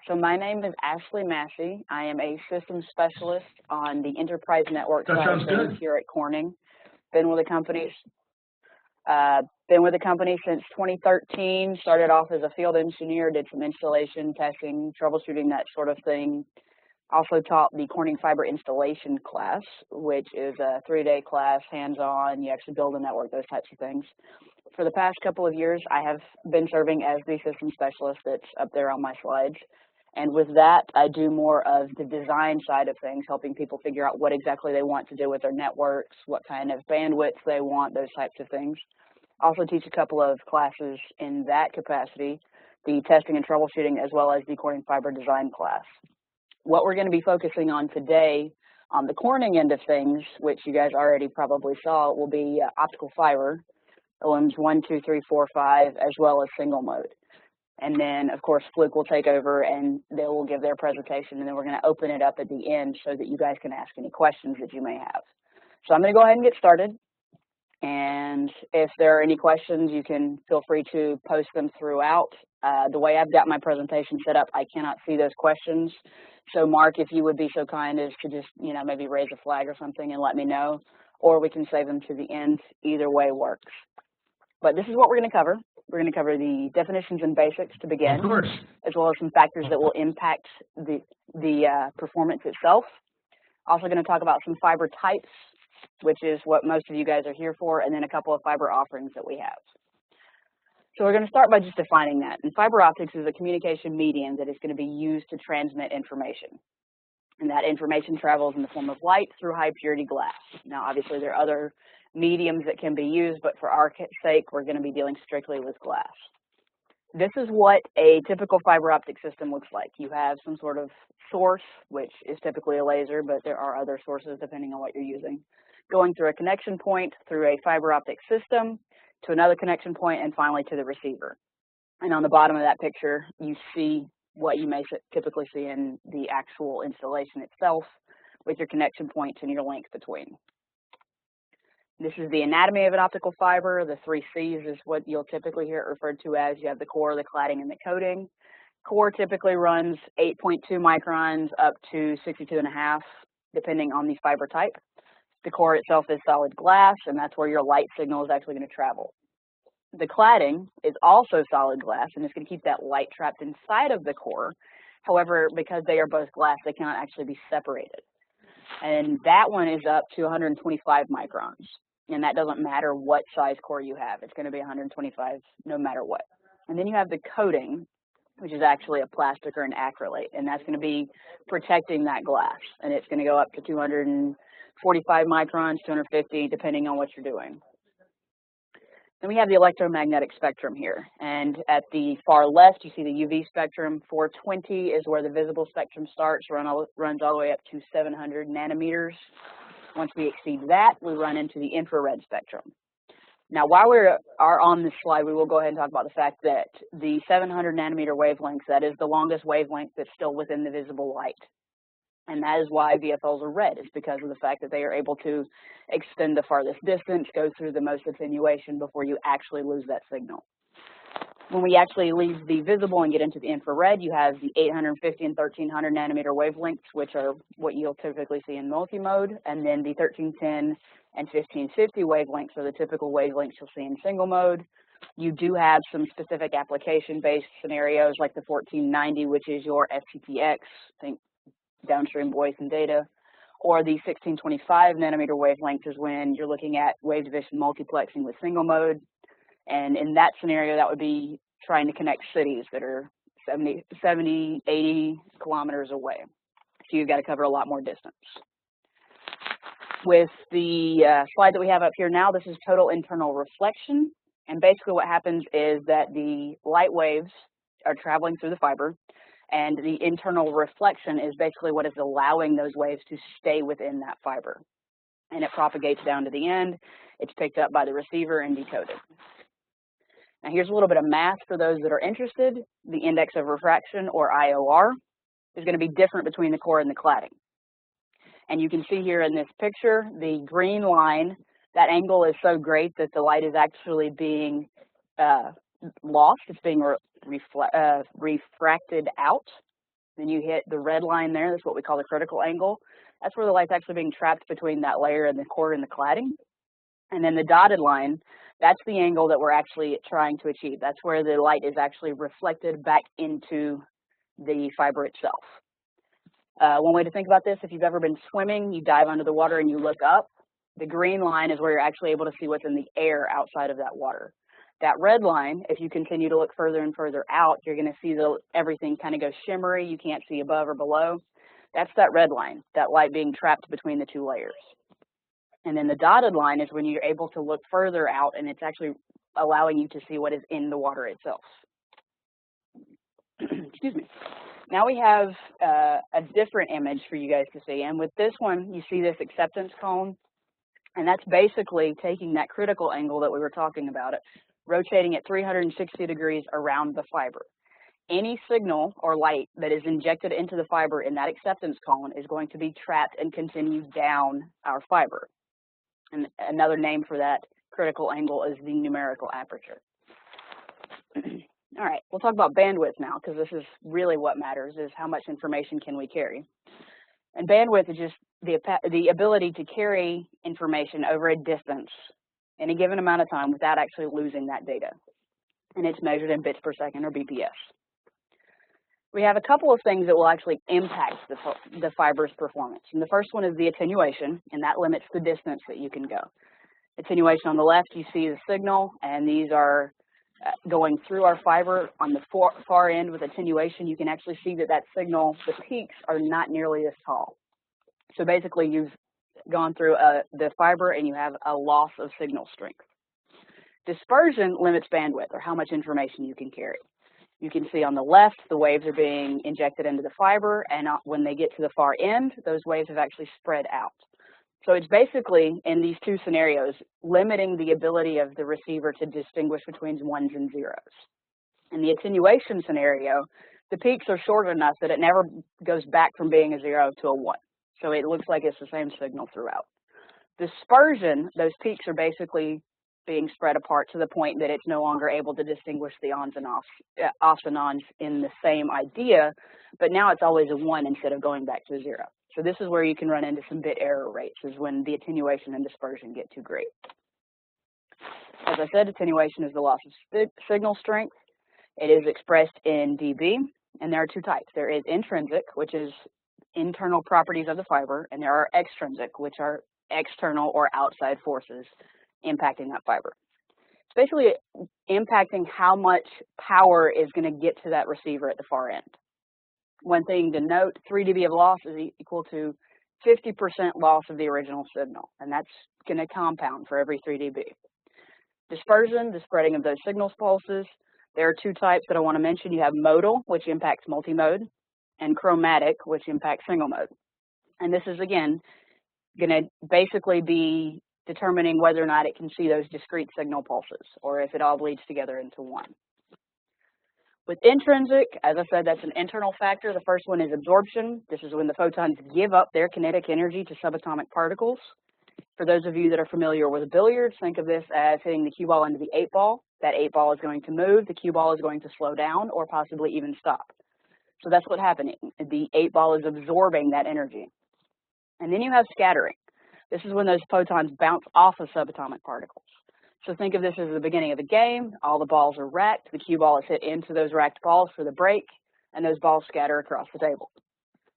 So my name is Ashley Massey. I am a systems specialist on the enterprise network side of things here at Corning. Been with the company since 2013. Started off as a field engineer, did some installation, testing, troubleshooting, that sort of thing. Also taught the Corning fiber installation class, which is a 3-day class, hands-on. You actually build a network, those types of things. For the past couple of years, I have been serving as the system specialist that's up there on my slides. And with that, I do more of the design side of things, helping people figure out what exactly they want to do with their networks, what kind of bandwidth they want, those types of things. Also teach a couple of classes in that capacity, the testing and troubleshooting, as well as the Corning fiber design class. What we're going to be focusing on today on the Corning end of things, which you guys already probably saw, will be optical fiber, OMs 1, 2, 3, 4, 5, as well as single mode. And then, of course, Fluke will take over and they will give their presentation, and then we're going to open it up at the end so that you guys can ask any questions that you may have. So I'm going to go ahead and get started. And if there are any questions, you can feel free to post them throughout. The way I've got my presentation set up, I cannot see those questions. So Mark, if you would be so kind as to just, maybe raise a flag or something and let me know, or we can save them to the end. Either way works. But this is what we're going to cover. We're going to cover the definitions and basics to begin, as well as some factors that will impact the performance itself. Also going to talk about some fiber types, which is what most of you guys are here for, and then a couple of fiber offerings that we have. So we're going to start by just defining that. And fiber optics is a communication medium that is going to be used to transmit information. And that information travels in the form of light through high purity glass. Now, obviously, there are other mediums that can be used, but for our sake, we're going to be dealing strictly with glass. This is what a typical fiber optic system looks like. You have some sort of source, which is typically a laser, but there are other sources depending on what you're using, going through a connection point, through a fiber optic system, to another connection point, and finally to the receiver. And on the bottom of that picture, you see what you may typically see in the actual installation itself with your connection points and your length between. This is the anatomy of an optical fiber. The 3 C's is what you'll typically hear it referred to as. You have the core, the cladding, and the coating. Core typically runs 8.2 microns up to 62.5, depending on the fiber type. The core itself is solid glass, and that's where your light signal is actually going to travel. The cladding is also solid glass, and it's going to keep that light trapped inside of the core. However, because they are both glass, they cannot actually be separated. And that one is up to 125 microns. And that doesn't matter what size core you have. It's going to be 125 no matter what. And then you have the coating, which is actually a plastic or an acrylate, and that's going to be protecting that glass. And it's going to go up to 245 microns, 250, depending on what you're doing. Then we have the electromagnetic spectrum here. And at the far left, you see the UV spectrum. 420 is where the visible spectrum starts, runs all the way up to 700 nanometers. Once we exceed that, we run into the infrared spectrum. Now, while we are on this slide, we will go ahead and talk about the fact that the 700 nanometer wavelength, that is the longest wavelength that's still within the visible light. And that is why VFLs are red. It's because of the fact that they are able to extend the farthest distance, go through the most attenuation before you actually lose that signal. When we actually leave the visible and get into the infrared, you have the 850 and 1300 nanometer wavelengths, which are what you'll typically see in multi-mode, and then the 1310 and 1550 wavelengths are the typical wavelengths you'll see in single mode. You do have some specific application-based scenarios like the 1490, which is your FTTX, think downstream voice and data, or the 1625 nanometer wavelength is when you're looking at wave division multiplexing with single mode. And in that scenario, that would be trying to connect cities that are 70, 80 kilometers away. So you've got to cover a lot more distance. With the slide that we have up here now, this is total internal reflection. And basically what happens is that the light waves are traveling through the fiber, and the internal reflection is basically what is allowing those waves to stay within that fiber. And it propagates down to the end. It's picked up by the receiver and decoded. Now here's a little bit of math for those that are interested. The index of refraction, or IOR, is going to be different between the core and the cladding. And you can see here in this picture, the green line, that angle is so great that the light is actually being lost. It's being refracted out. Then you hit the red line there, that's what we call the critical angle. That's where the light's actually being trapped between that layer and the core and the cladding. And then the dotted line, that's the angle that we're actually trying to achieve. That's where the light is actually reflected back into the fiber itself. One way to think about this, if you've ever been swimming, you dive under the water and you look up, the green line is where you're actually able to see what's in the air outside of that water. That red line, if you continue to look further and further out, you're going to see everything kind of go shimmery. You can't see above or below. That's that red line, that light being trapped between the two layers. And then the dotted line is when you're able to look further out and it's actually allowing you to see what is in the water itself. Excuse me. Now we have a different image for you guys to see. And with this one, you see this acceptance cone. And that's basically taking that critical angle that we were talking about, rotating it 360 degrees around the fiber. Any signal or light that is injected into the fiber in that acceptance cone is going to be trapped and continue down our fiber. And another name for that critical angle is the numerical aperture. All right, we'll talk about bandwidth now, because this is really what matters, is how much information can we carry. And bandwidth is just the ability to carry information over a distance in a given amount of time without actually losing that data. And it's measured in bits per second, or BPS. We have a couple of things that will actually impact the fiber's performance. And the first one is the attenuation, and that limits the distance that you can go. Attenuation on the left, you see the signal, and these are going through our fiber. On the far end with attenuation, you can actually see that signal, the peaks are not nearly as tall. So basically, you've gone through the fiber and you have a loss of signal strength. Dispersion limits bandwidth, or how much information you can carry. You can see on the left, the waves are being injected into the fiber, and when they get to the far end, those waves have actually spread out. So it's basically, in these two scenarios, limiting the ability of the receiver to distinguish between ones and zeros. In the attenuation scenario, the peaks are short enough that it never goes back from being a 0 to a 1. So it looks like it's the same signal throughout. Dispersion, those peaks are basically being spread apart to the point that it's no longer able to distinguish the ons and offs and ons in the same idea, but now it's always a 1 instead of going back to a 0. So this is where you can run into some bit error rates, is when the attenuation and dispersion get too great. As I said, attenuation is the loss of signal strength. It is expressed in dB, and there are two types. There is intrinsic, which is internal properties of the fiber, and there are extrinsic, which are external or outside forces impacting that fiber. It's basically impacting how much power is going to get to that receiver at the far end. One thing to note, 3 dB of loss is equal to 50% loss of the original signal, and that's going to compound for every 3 dB. Dispersion, the spreading of those signal pulses. There are two types that I want to mention. You have modal, which impacts multimode, and chromatic, which impacts single mode. And this is, again, going to basically be determining whether or not it can see those discrete signal pulses, or if it all bleeds together into one. With intrinsic, as I said, that's an internal factor. The first one is absorption. This is when the photons give up their kinetic energy to subatomic particles. For those of you that are familiar with billiards, think of this as hitting the cue ball into the 8 ball. That 8 ball is going to move, the cue ball is going to slow down, or possibly even stop. So that's what's happening. The 8 ball is absorbing that energy. And then you have scattering. This is when those photons bounce off of subatomic particles. So think of this as the beginning of the game. All the balls are racked. The cue ball is hit into those racked balls for the break, and those balls scatter across the table.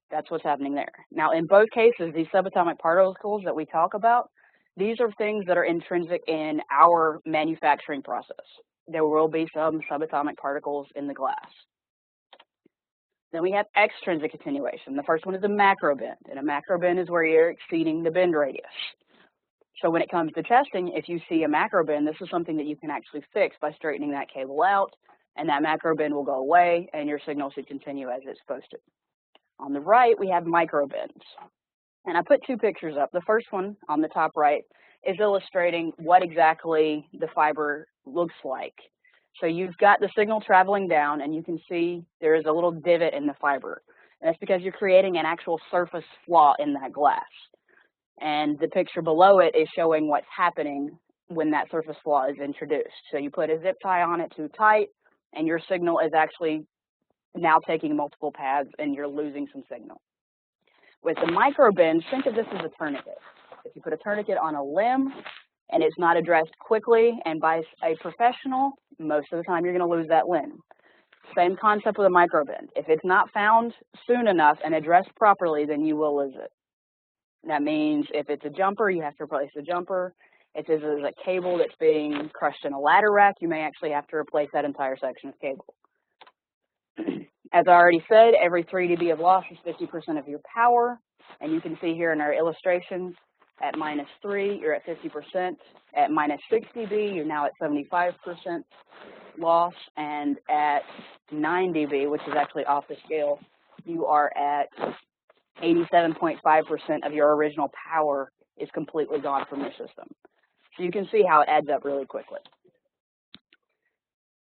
That's what's happening there. Now, in both cases, these subatomic particles that we talk about, these are things that are intrinsic in our manufacturing process. There will be some subatomic particles in the glass. Then we have extrinsic attenuation. The first one is a macro bend, and a macro bend is where you're exceeding the bend radius. So when it comes to testing, if you see a macro bend, this is something that you can actually fix by straightening that cable out, and that macro bend will go away, and your signal should continue as it's supposed to. On the right, we have micro bends. And I put two pictures up. The first one on the top right is illustrating what exactly the fiber looks like. So you've got the signal traveling down, and you can see there is a little divot in the fiber. And that's because you're creating an actual surface flaw in that glass. And the picture below it is showing what's happening when that surface flaw is introduced. So you put a zip tie on it too tight, and your signal is actually now taking multiple paths and you're losing some signal. With the micro bend, think of this as a tourniquet. If you put a tourniquet on a limb and it's not addressed quickly and by a professional, most of the time you're going to lose that limb. Same concept with a micro bend. If it's not found soon enough and addressed properly, then you will lose it. That means if it's a jumper, you have to replace the jumper. If this is a cable that's being crushed in a ladder rack, you may actually have to replace that entire section of cable. As I already said, every 3 dB of loss is 50% of your power. And you can see here in our illustrations, at -3, you're at 50%. At -6 dB, you're now at 75% loss. And at 9 dB, which is actually off the scale, you are at 87.5% of your original power is completely gone from your system. So you can see how it adds up really quickly.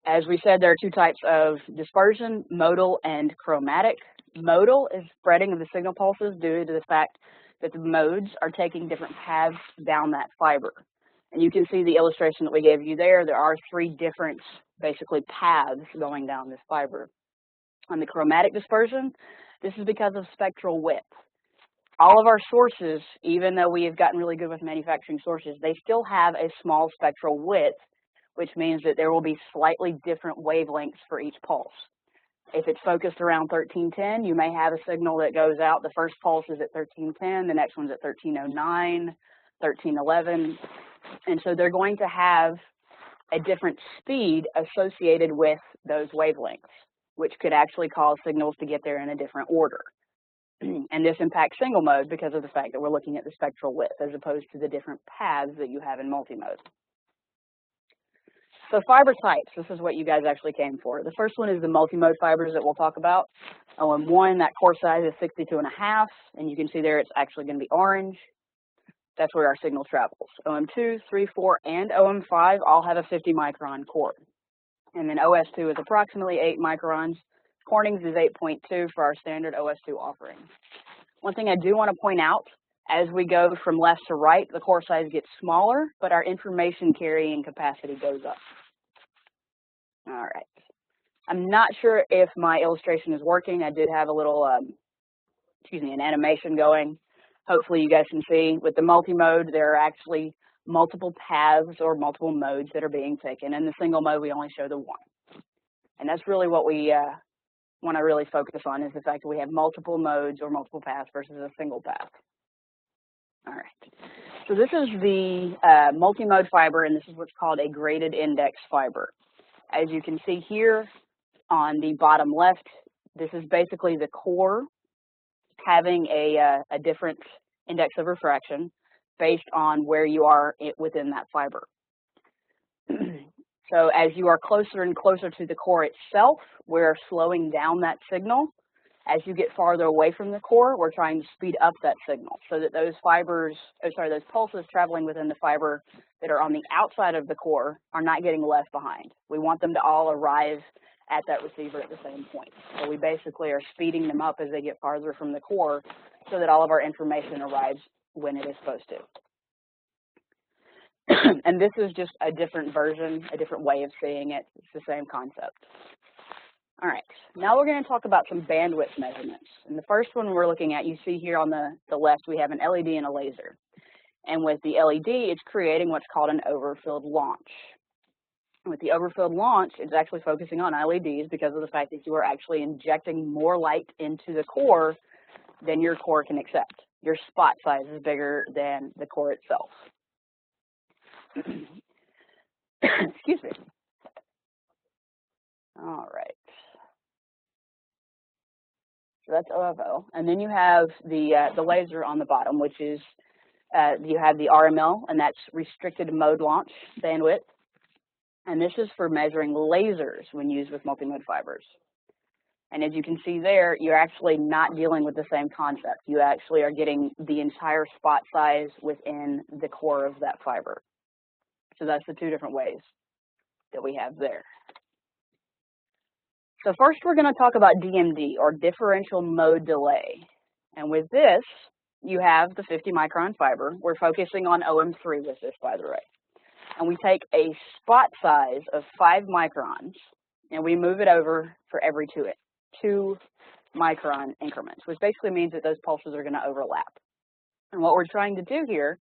As we said, there are two types of dispersion, modal and chromatic. Modal is spreading of the signal pulses due to the fact that the modes are taking different paths down that fiber. And you can see the illustration that we gave you there. There are 3 different, basically, paths going down this fiber. On the chromatic dispersion, this is because of spectral width. All of our sources, even though we have gotten really good with manufacturing sources, they still have a small spectral width, which means that there will be slightly different wavelengths for each pulse. If it's focused around 1310, you may have a signal that goes out. The first pulse is at 1310, the next one's at 1309, 1311. And so they're going to have a different speed associated with those wavelengths, which could actually cause signals to get there in a different order. And this impacts single mode because of the fact that we're looking at the spectral width as opposed to the different paths that you have in multimode. So fiber types, this is what you guys actually came for. The first one is the multimode fibers that we'll talk about. OM1, that core size is 62.5, and you can see there it's actually going to be orange. That's where our signal travels. OM2, 3, 4, and OM5 all have a 50 micron core. And then OS2 is approximately 8 microns. Corning's is 8.2 for our standard OS2 offering. One thing I do want to point out, as we go from left to right, the core size gets smaller, but our information carrying capacity goes up. All right. I'm not sure if my illustration is working. I did have a little, an animation going. Hopefully you guys can see. With the multi-mode, there are actually multiple paths or multiple modes that are being taken. In the single mode, we only show the one. And that's really what we want to really focus on, is the fact that we have multiple modes or multiple paths versus a single path. All right. So this is the multi-mode fiber, and this is what's called a graded index fiber. As you can see here on the bottom left, this is basically the core having a different index of refraction based on where you are within that fiber. So as you are closer and closer to the core itself, we're slowing down that signal. As you get farther away from the core, we're trying to speed up that signal so that those those pulses traveling within the fiber that are on the outside of the core are not getting left behind. We want them to all arrive at that receiver at the same point. So we basically are speeding them up as they get farther from the core so that all of our information arrives when it is supposed to. And this is just a different version, a different way of seeing it. It's the same concept. All right, now we're going to talk about some bandwidth measurements. And the first one we're looking at, you see here on the left, we have an LED and a laser. And with the LED, it's creating what's called an overfilled launch. With the overfilled launch, it's actually focusing on LEDs because of the fact that you are actually injecting more light into the core than your core can accept. Your spot size is bigger than the core itself. Excuse me. All right. So that's OFO. And then you have the laser on the bottom, which is, you have the RML, and that's restricted mode launch bandwidth. And this is for measuring lasers when used with multimode fibers. And as you can see there, you're actually not dealing with the same concept. You actually are getting the entire spot size within the core of that fiber. So that's the two different ways that we have there. So first we're going to talk about DMD, or differential mode delay. And with this, you have the 50 micron fiber. We're focusing on OM3 with this, by the way. And we take a spot size of 5 microns, and we move it over for every 2 2 micron increments, which basically means that those pulses are going to overlap. And what we're trying to do here,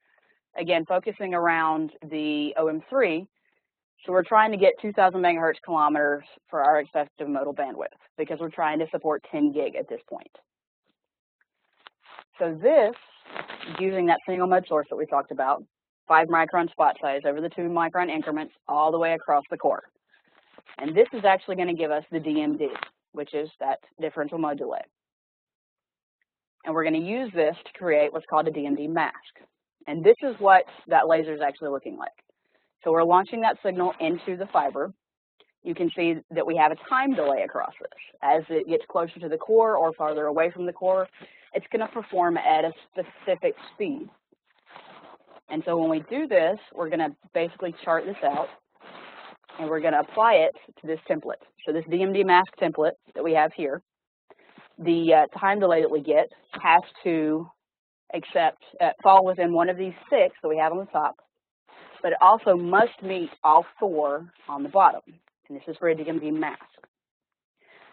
again, focusing around the OM3, so we're trying to get 2,000 megahertz kilometers for our effective modal bandwidth because we're trying to support 10 gig at this point. So this, using that single mode source that we talked about, 5 micron spot size over the 2 micron increments all the way across the core. And this is actually going to give us the DMD, which is that differential mode delay. And we're going to use this to create what's called a DMD mask. And this is what that laser is actually looking like. So we're launching that signal into the fiber. You can see that we have a time delay across this. As it gets closer to the core or farther away from the core, it's going to perform at a specific speed. And so when we do this, we're going to basically chart this out, and we're going to apply it to this template. So this DMD mask template that we have here, the time delay that we get has to fall within one of these 6 that we have on the top, but it also must meet all 4 on the bottom. And this is for a DMD mask.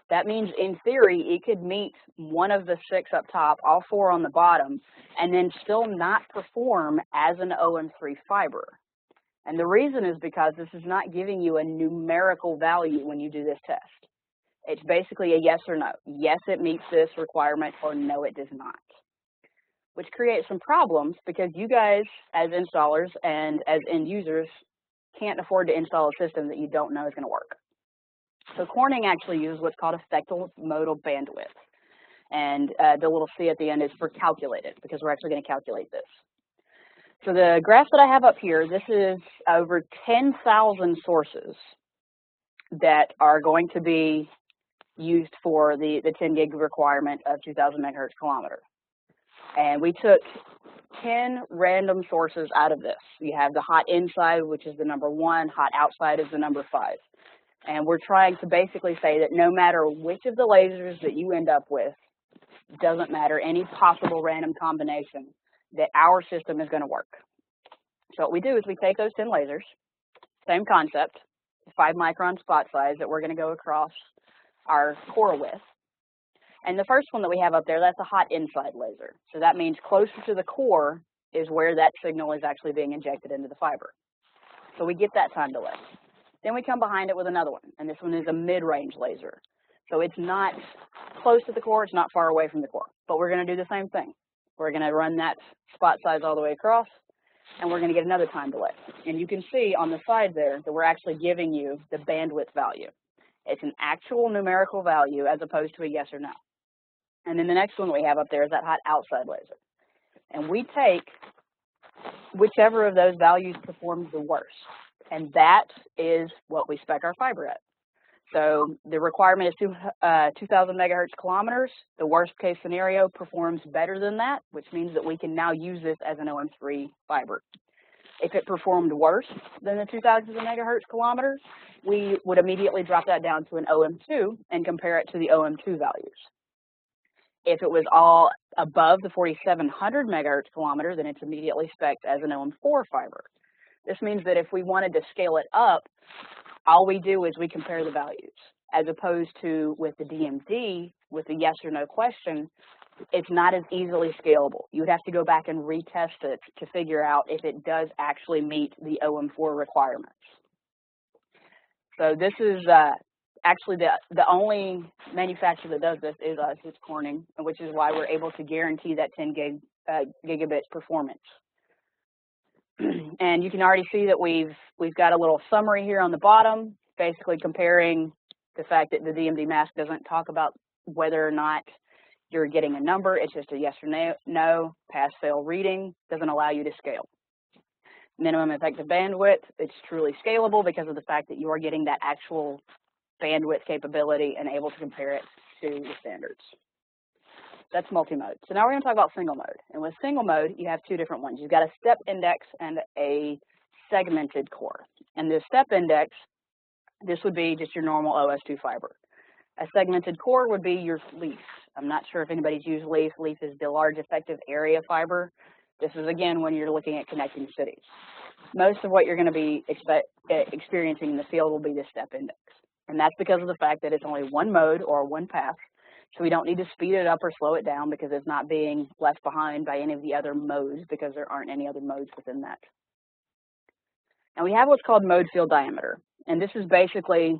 That means, in theory, it could meet one of the 6 up top, all 4 on the bottom, and then still not perform as an OM3 fiber. And the reason is because this is not giving you a numerical value when you do this test. It's basically a yes or no. Yes, it meets this requirement, or no, it does not. Which creates some problems because you guys, as installers and as end users, can't afford to install a system that you don't know is going to work. So Corning actually uses what's called effective modal bandwidth. And the little C at the end is for calculated, because we're actually going to calculate this. So the graph that I have up here, this is over 10,000 sources that are going to be used for the 10 gig requirement of 2,000 megahertz kilometer. And we took 10 random sources out of this. You have the hot inside, which is the number 1, hot outside is the number 5. And we're trying to basically say that no matter which of the lasers that you end up with, doesn't matter, any possible random combination, that our system is going to work. So what we do is we take those 10 lasers, same concept, 5 micron spot size that we're going to go across our core with. And the first one that we have up there, that's a hot inside laser. So that means closer to the core is where that signal is actually being injected into the fiber. So we get that time delay. Then we come behind it with another one, and this one is a mid-range laser. So it's not close to the core, it's not far away from the core, but we're going to do the same thing. We're going to run that spot size all the way across, and we're going to get another time delay. And you can see on the side there that we're actually giving you the bandwidth value. It's an actual numerical value as opposed to a yes or no. And then the next one we have up there is that hot outside laser. And we take whichever of those values performs the worst. And that is what we spec our fiber at. So the requirement is 2,000 megahertz kilometers. The worst case scenario performs better than that, which means that we can now use this as an OM3 fiber. If it performed worse than the 2,000 megahertz kilometers, we would immediately drop that down to an OM2 and compare it to the OM2 values. If it was all above the 4,700 megahertz kilometer, then it's immediately spec'd as an OM4 fiber. This means that if we wanted to scale it up, all we do is we compare the values, as opposed to with the DMD, with the yes or no question, it's not as easily scalable. You would have to go back and retest it to figure out if it does actually meet the OM4 requirements. So this is actually the only manufacturer that does this is us, it's Corning, which is why we're able to guarantee that 10 gigabits performance. And you can already see that we've got a little summary here on the bottom, basically comparing the fact that the DMD mask doesn't talk about whether or not you're getting a number. It's just a yes or no, pass, fail reading, doesn't allow you to scale. Minimum effective bandwidth, it's truly scalable because of the fact that you are getting that actual bandwidth capability and able to compare it to the standards. That's multi-mode. So now we're going to talk about single mode. And with single mode, you have 2 different ones. You've got a step index and a segmented core. And the step index, this would be just your normal OS2 fiber. A segmented core would be your leaf. I'm not sure if anybody's used leaf. Leaf is the large effective area fiber. This is, again, when you're looking at connecting cities. Most of what you're going to be experiencing in the field will be the step index. And that's because of the fact that it's only one mode or one path, So we don't need to speed it up or slow it down because it's not being left behind by any of the other modes because there aren't any other modes within that. And we have what's called mode field diameter. And this is basically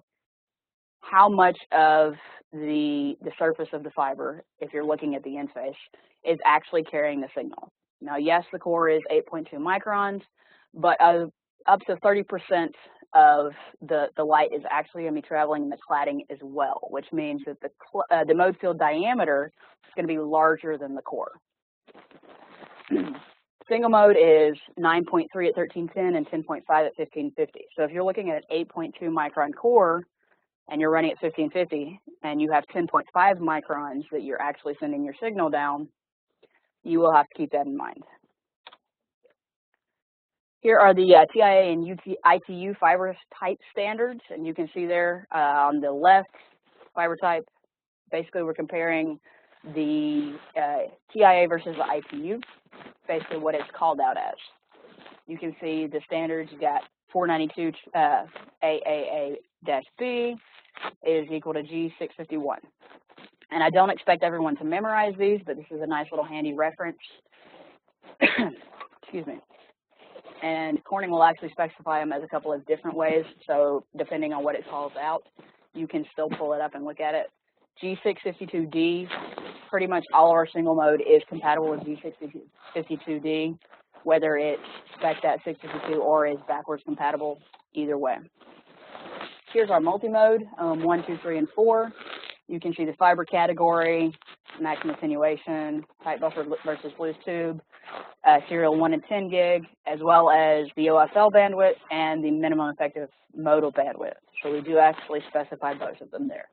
how much of the surface of the fiber, if you're looking at the interface, is actually carrying the signal. Now, yes, the core is 8.2 microns, but up to 30% of the light is actually going to be traveling in the cladding as well, which means that the mode field diameter is going to be larger than the core. Single mode is 9.3 at 1310 and 10.5 at 1550. So if you're looking at an 8.2 micron core and you're running at 1550 and you have 10.5 microns that you're actually sending your signal down, you will have to keep that in mind. Here are the TIA and ITU fiber type standards, and you can see there on the left, fiber type. Basically, we're comparing the TIA versus the ITU, basically what it's called out as. You can see the standards. You got 492 AAA-B is equal to G651. And I don't expect everyone to memorize these, but this is a nice little handy reference. Excuse me. And Corning will actually specify them as a couple of different ways, so depending on what it calls out, you can still pull it up and look at it. G652D, pretty much all of our single mode is compatible with G652D, whether it's spec'd at 652 or is backwards compatible, either way. Here's our multi-mode, 1, 2, 3, and 4. You can see the fiber category, maximum attenuation, tight buffer versus loose tube, serial 1 and 10 gig, as well as the OFL bandwidth and the minimum effective modal bandwidth. So we do actually specify both of them there.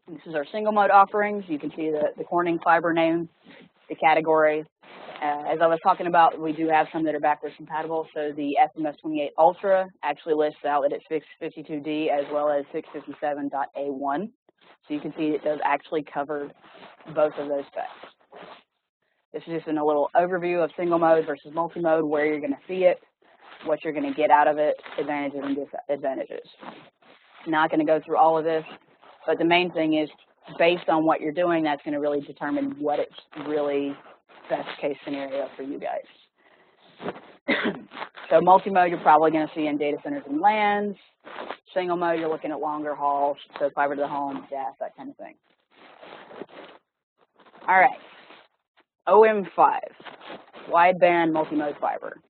This is our single mode offerings. You can see the Corning fiber name, the category. As I was talking about, we do have some that are backwards compatible. So the FMS28 Ultra actually lists out that it's 652D as well as 657.A1. So you can see it does actually cover both of those specs. This is just in a little overview of single mode versus multi-mode, where you're going to see it, what you're going to get out of it, advantages and disadvantages. Not going to go through all of this, but the main thing is based on what you're doing, that's going to really determine what it's really best case scenario for you guys. So multi-mode you're probably going to see in data centers and LANs. Single mode you're looking at longer hauls, so fiber to the home, gas, that kind of thing. All right, OM5, wideband multi-mode fiber.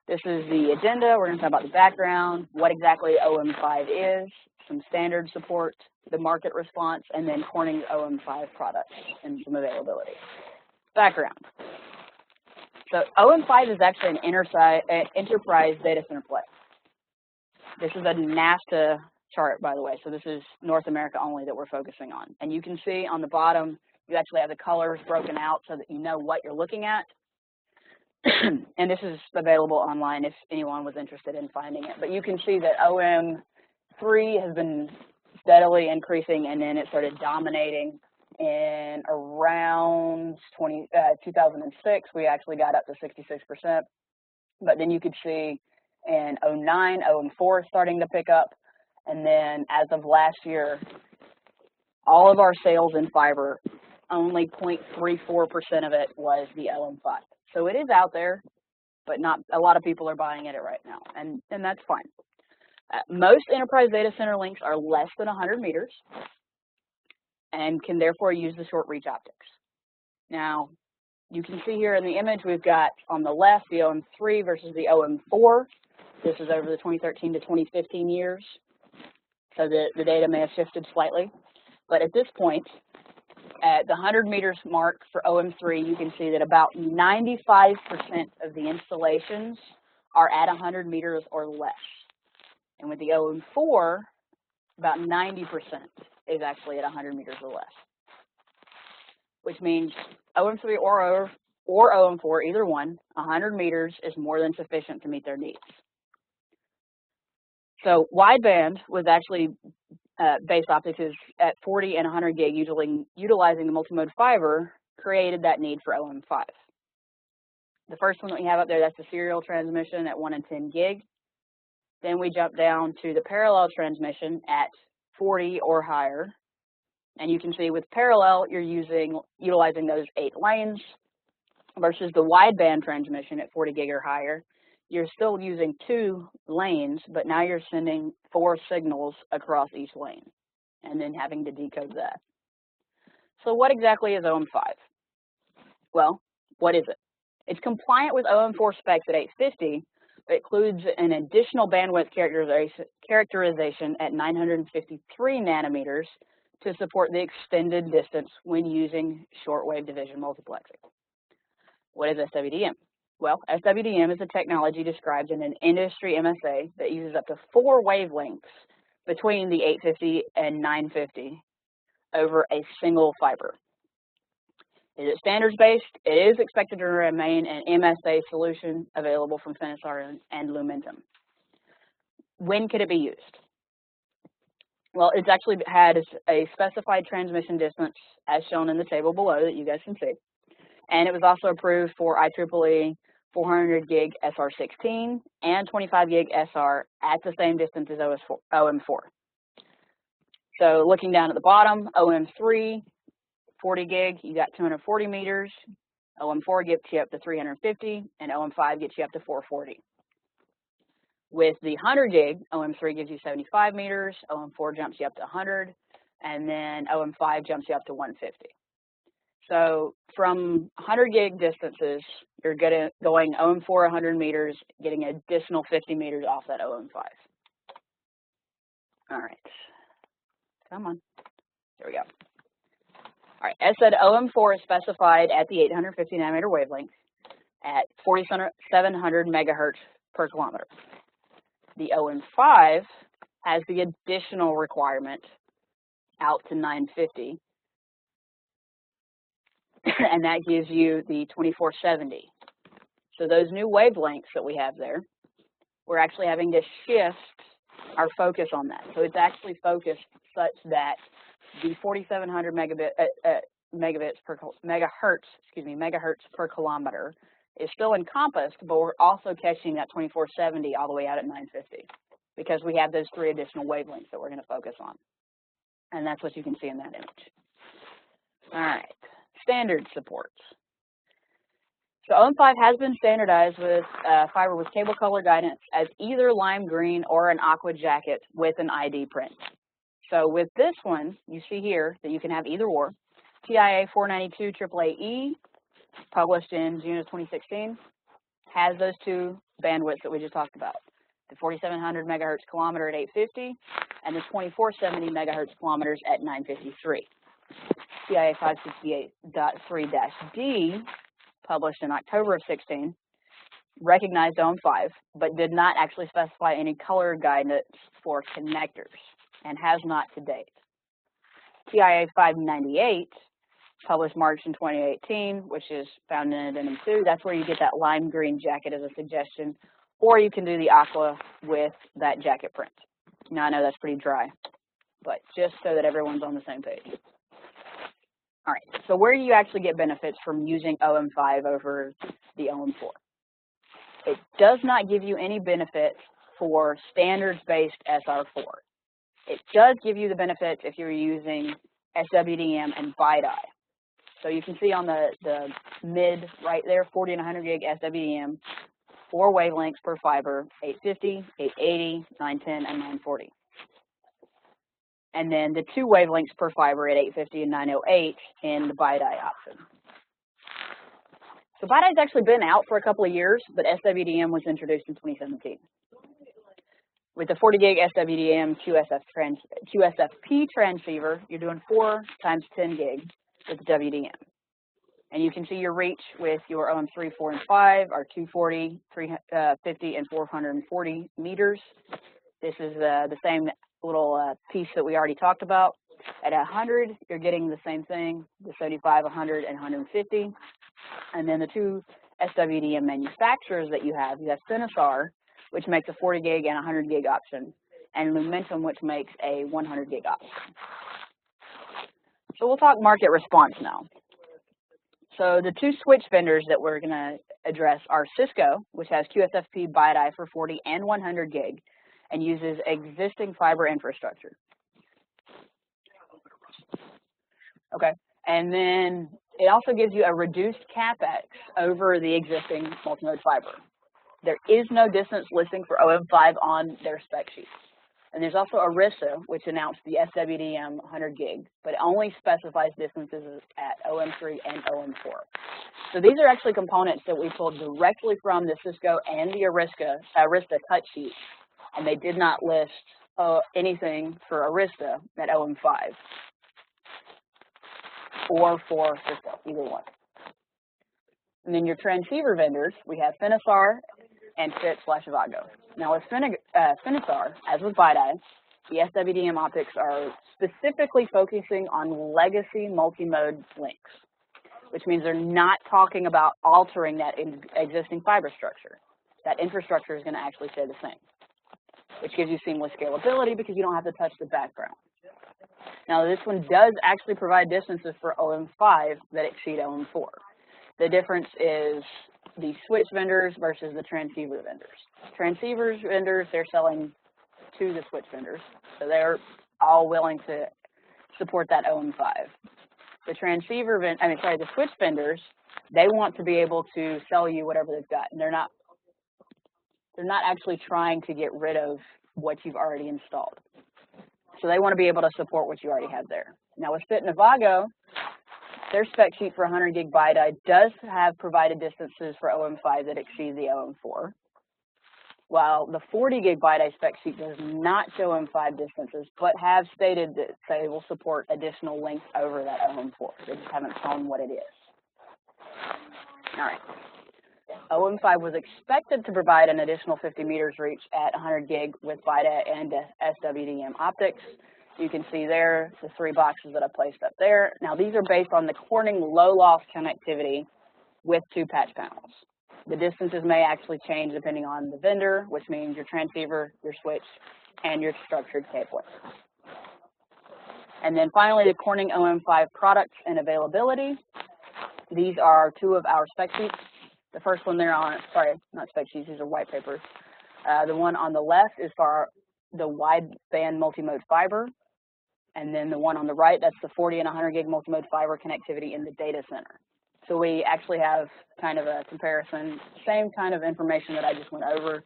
This is the agenda. We're going to talk about the background, what exactly OM5 is, some standard support, the market response, and then Corning's OM5 products and some availability. Background. So OM5 is actually an enterprise data center play. This is a NAFTA chart, by the way, so this is North America only that we're focusing on. And you can see on the bottom, you actually have the colors broken out so that you know what you're looking at. And this is available online if anyone was interested in finding it. But you can see that OM3 has been steadily increasing, and then it started dominating in around 2006. We actually got up to 66%. But then you could see in 09, OM4 starting to pick up. And then as of last year, all of our sales in fiber, only 0.34% of it was the OM5. So it is out there, but not a lot of people are buying it right now, and that's fine. Most enterprise data center links are less than 100 meters and can therefore use the short reach optics. Now, you can see here in the image we've got on the left the OM3 versus the OM4. This is over the 2013 to 2015 years, so the data may have shifted slightly. But at this point, at the 100 meters mark for OM3, you can see that about 95% of the installations are at 100 meters or less. And with the OM4, about 90% is actually at 100 meters or less, which means OM3 or OM4, either one, 100 meters is more than sufficient to meet their needs. So wideband was actually base optics is at 40 and 100 gig, utilizing the multi-mode fiber, created that need for OM5. The first one that we have up there, that's the serial transmission at 1 and 10 gig. Then we jump down to the parallel transmission at 40 or higher. And you can see with parallel, you're utilizing those 8 lanes versus the wideband transmission at 40 gig or higher. You're still using 2 lanes, but now you're sending 4 signals across each lane and then having to decode that. So what exactly is OM5? Well, what is it? It's compliant with OM4 specs at 850, but includes an additional bandwidth characterization at 953 nanometers to support the extended distance when using shortwave division multiplexing. What is SWDM? Well, SWDM is a technology described in an industry MSA that uses up to 4 wavelengths between the 850 and 950 over a single fiber. Is it standards-based? It is expected to remain an MSA solution available from Finisar and Lumentum. When could it be used? Well, it's actually had a specified transmission distance as shown in the table below that you guys can see. And it was also approved for IEEE 400 gig SR16 and 25 gig SR at the same distance as OM4. So looking down at the bottom, OM3, 40 gig, you got 240 meters. OM4 gets you up to 350, and OM5 gets you up to 440. With the 100 gig, OM3 gives you 75 meters, OM4 jumps you up to 100, and then OM5 jumps you up to 150. So from 100 gig distances, you're going OM4 100 meters, getting an additional 50 meters off that OM5. All right, come on, there we go. All right, as said, OM4 is specified at the 850 nanometer wavelength at 4,700 megahertz per kilometer. The OM5 has the additional requirement out to 950, and that gives you the 2470. So those new wavelengths that we have there, we're actually having to shift our focus on that. So it's actually focused such that the 4,700 megahertz per kilometer is still encompassed, but we're also catching that 2470 all the way out at 950 because we have those 3 additional wavelengths that we're going to focus on. And that's what you can see in that image. All right, standard supports. So OM5 has been standardized with fiber with cable color guidance as either lime green or an Aqua Jacket with an ID print. So with this one, you see here that you can have either or. TIA 492 AAAE, published in June of 2016, has those 2 bandwidths that we just talked about. The 4,700 megahertz kilometer at 850 and the 2470 megahertz kilometers at 953. TIA 568.3-D, published in October of 16, recognized OM5, but did not actually specify any color guidance for connectors, and has not to date. TIA 598, published March in 2018, which is found in Addendum 2. That's where you get that lime green jacket as a suggestion, or you can do the aqua with that jacket print. Now I know that's pretty dry, but just so that everyone's on the same page. All right, so where do you actually get benefits from using OM5 over the OM4? It does not give you any benefits for standards-based SR4. It does give you the benefits if you're using SWDM and BiDi. So you can see on the mid right there, 40 and 100 gig SWDM, 4 wavelengths per fiber, 850, 880, 910, and 940. And then the 2 wavelengths per fiber at 850 and 908 in the BiDi option. So BiDi's actually been out for a couple of years, but SWDM was introduced in 2017. With the 40 gig SWDM QSFP transceiver, you're doing 4 times 10 gig with WDM. And you can see your reach with your OM3, 4, and 5 are 240, 350, and 440 meters. This is the same little piece that we already talked about. At 100, you're getting the same thing, the 75, 100, and 150. And then the 2 SWDM manufacturers that you have Finisar, which makes a 40 gig and 100 gig option, and Lumentum, which makes a 100 gig option. So we'll talk market response now. So the 2 switch vendors that we're going to address are Cisco, which has QSFP BiDi for 40 and 100 gig, and uses existing fiber infrastructure. Okay, and then it also gives you a reduced CapEx over the existing multimode fiber. There is no distance listing for OM5 on their spec sheet. And there's also ERISA, which announced the SWDM 100 gig, but it only specifies distances at OM3 and OM4. So these are actually components that we pulled directly from the Cisco and the ERISA cut sheet, and they did not list anything for ERISA at OM5 or for Cisco, either one. And then your transceiver vendors, we have Finisar and FIT/Avago. Now with Finisar, as with BiDi, the SWDM optics are specifically focusing on legacy multi-mode links, which means they're not talking about altering that existing fiber structure. That infrastructure is going to actually stay the same, which gives you seamless scalability because you don't have to touch the background. Now this one does actually provide distances for OM5 that exceed OM4. The difference is the switch vendors versus the transceiver vendors. Transceivers vendors, they're selling to the switch vendors, so they're all willing to support that OM5. The the switch vendors, they want to be able to sell you whatever they've got, and they're not actually trying to get rid of what you've already installed. So they want to be able to support what you already have there. Now with FIT and Avago, their spec sheet for 100 gig BiDi does have provided distances for OM5 that exceed the OM4, while the 40 gig BiDi spec sheet does not show OM5 distances, but have stated that they will support additional length over that OM4. They just haven't shown what it is. All right. OM5 was expected to provide an additional 50 meters reach at 100 gig with BiDi and SWDM optics. You can see there the 3 boxes that I placed up there. Now these are based on the Corning low loss connectivity with 2 patch panels. The distances may actually change depending on the vendor, which means your transceiver, your switch, and your structured cabling. And then finally, the Corning OM5 products and availability. These are 2 of our spec sheets. The first one there on, sorry, not spec sheets, these are white papers. The one on the left is for the wideband multimode fiber. And then the one on the right, that's the 40 and 100 gig multimode fiber connectivity in the data center. So we actually have kind of a comparison, same kind of information that I just went over,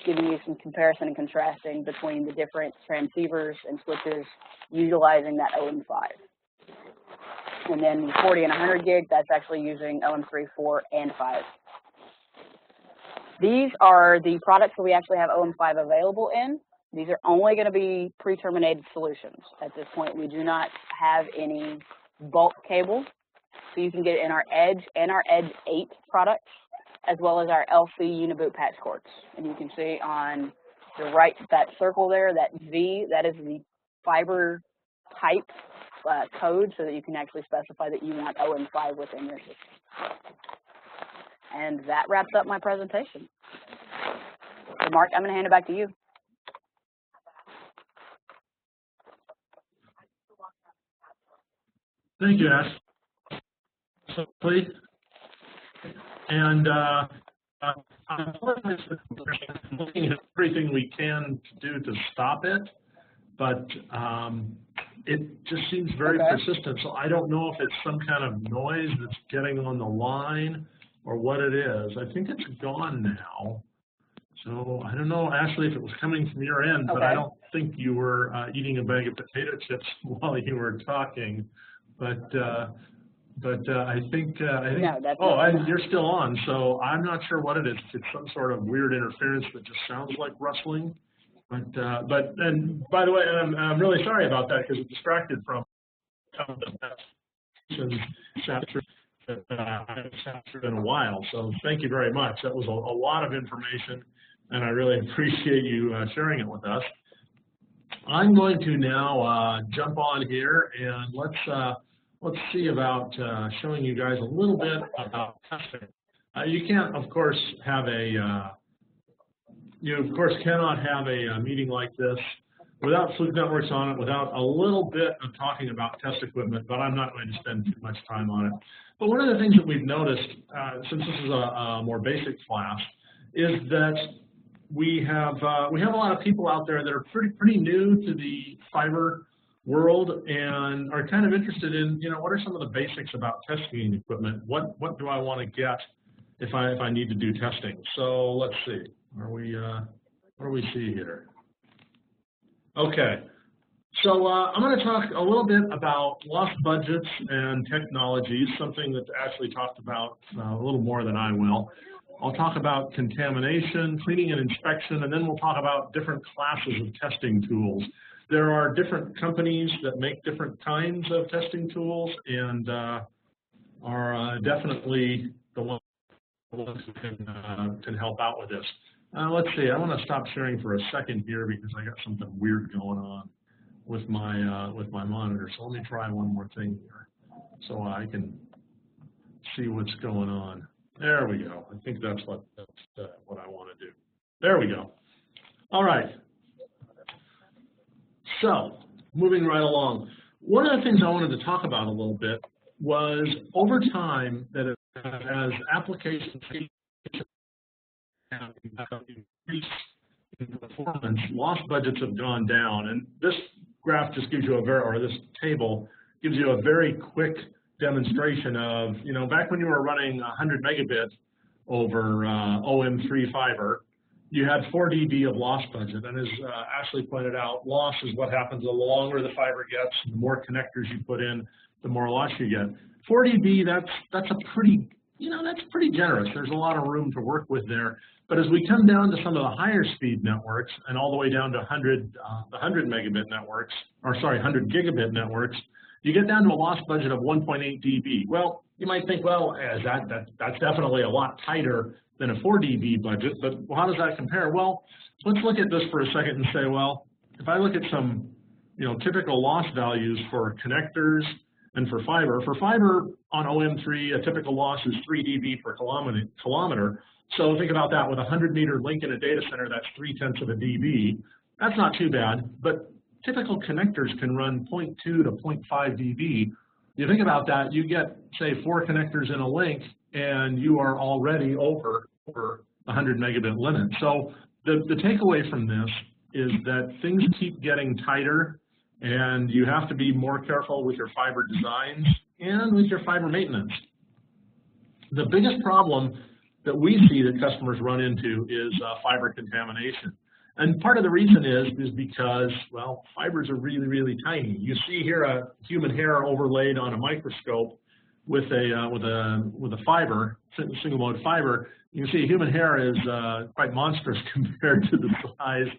giving you some comparison and contrasting between the different transceivers and switches utilizing that OM5. And then 40 and 100 gig, that's actually using OM3, 4, and 5. These are the products that we actually have OM5 available in. These are only going to be pre-terminated solutions. At this point, we do not have any bulk cable. So you can get it in our Edge and our Edge 8 products, as well as our LC Uniboot patch cords. And you can see on the right, that circle there, that V, that is the fiber type code, so that you can actually specify that you want OM5 within your system. And that wraps up my presentation. So Mark, I'm going to hand it back to you. Thank you, Ash. So please. And I'm looking at everything we can do to stop it, but it just seems very persistent. So I don't know if it's some kind of noise that's getting on the line or what it is. I think it's gone now. So I don't know, Ashley, if it was coming from your end, but I don't think you were eating a bag of potato chips while you were talking. But I think you're still on, so I'm not sure what it is. It's some sort of weird interference that just sounds like rustling. And by the way, I'm really sorry about that because it distracted from the chapter that I haven't sat through in a while. So thank you very much. That was a lot of information, and I really appreciate you sharing it with us. I'm going to now jump on here and let's see about showing you guys a little bit about testing. You can't, of course, have a cannot have a meeting like this without Fluke Networks on it, without a little bit of talking about test equipment, but I'm not going to spend too much time on it. But one of the things that we've noticed, since this is a more basic class, is that we have a lot of people out there that are pretty new to the fiber world and are kind of interested in, what are some of the basics about testing equipment? What do I want to get if I need to do testing? So let's see. What do we see here? Okay. So I'm going to talk a little bit about lost budgets and technologies, something that Ashley talked about a little more than I will. I'll talk about contamination, cleaning and inspection, and then we'll talk about different classes of testing tools. There are different companies that make different kinds of testing tools and are definitely the ones who can help out with this. Let's see, I want to stop sharing for a second here because I got something weird going on with my monitor. So let me try one more thing here so I can see what's going on. There we go. I think that's what I want to do. There we go. All right. So moving right along, one of the things I wanted to talk about a little bit was over time that as applications have increased in performance, lost budgets have gone down, and this graph just gives you this table gives you a very quick demonstration of, back when you were running 100 megabit over OM3 fiber, you had 4 dB of loss budget. And as Ashley pointed out, loss is what happens the longer the fiber gets, the more connectors you put in, the more loss you get. 4 dB, that's a pretty, that's pretty generous. There's a lot of room to work with there. But as we come down to some of the higher speed networks and all the way down to 100 megabit networks, 100 gigabit networks, you get down to a loss budget of 1.8 dB. Well, you might think, well, that's definitely a lot tighter than a 4 dB budget, but how does that compare? Well, let's look at this for a second and say, well, if I look at some, typical loss values for connectors and for fiber on OM3, a typical loss is 3 dB per kilometer. So think about that with a 100-meter link in a data center, that's 0.3 of a dB. That's not too bad, but typical connectors can run 0.2 to 0.5 dB. You think about that, you get, say, 4 connectors in a link, and you are already over 100 megabit limit. So the takeaway from this is that things keep getting tighter, and you have to be more careful with your fiber designs and with your fiber maintenance. The biggest problem that we see that customers run into is fiber contamination. And part of the reason is because, well, fibers are really, really tiny. You see here a human hair overlaid on a microscope with a fiber, single mode fiber. You can see a human hair is quite monstrous compared to the size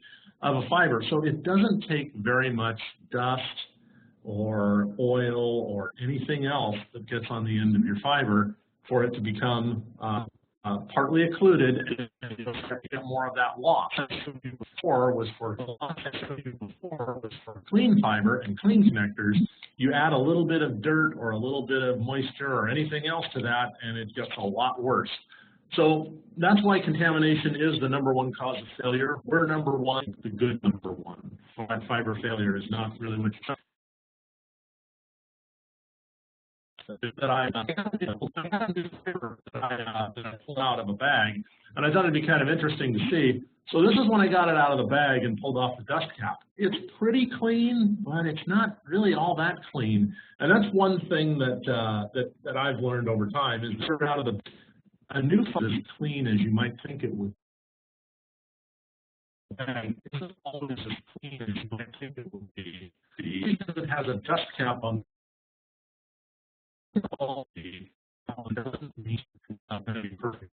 of a fiber. So it doesn't take very much dust or oil or anything else that gets on the end of your fiber for it to become partly occluded, and you'll start to get more of that loss. I showed you before was for clean fiber and clean connectors. You add a little bit of dirt or a little bit of moisture or anything else to that, and it gets a lot worse. So that's why contamination is the #1 cause of failure. We're #1, the good #1. Fiber failure is not really what you're that I pulled out of a bag, and I thought it'd be kind of interesting to see. So this is when I got it out of the bag and pulled off the dust cap. It's pretty clean, but it's not really all that clean. And that's one thing that I've learned over time is out of a new fiber is as clean as you might think it would. And it's not always as clean as you might think it would be. Because it has a dust cap on quality doesn't mean it's not going to be perfect.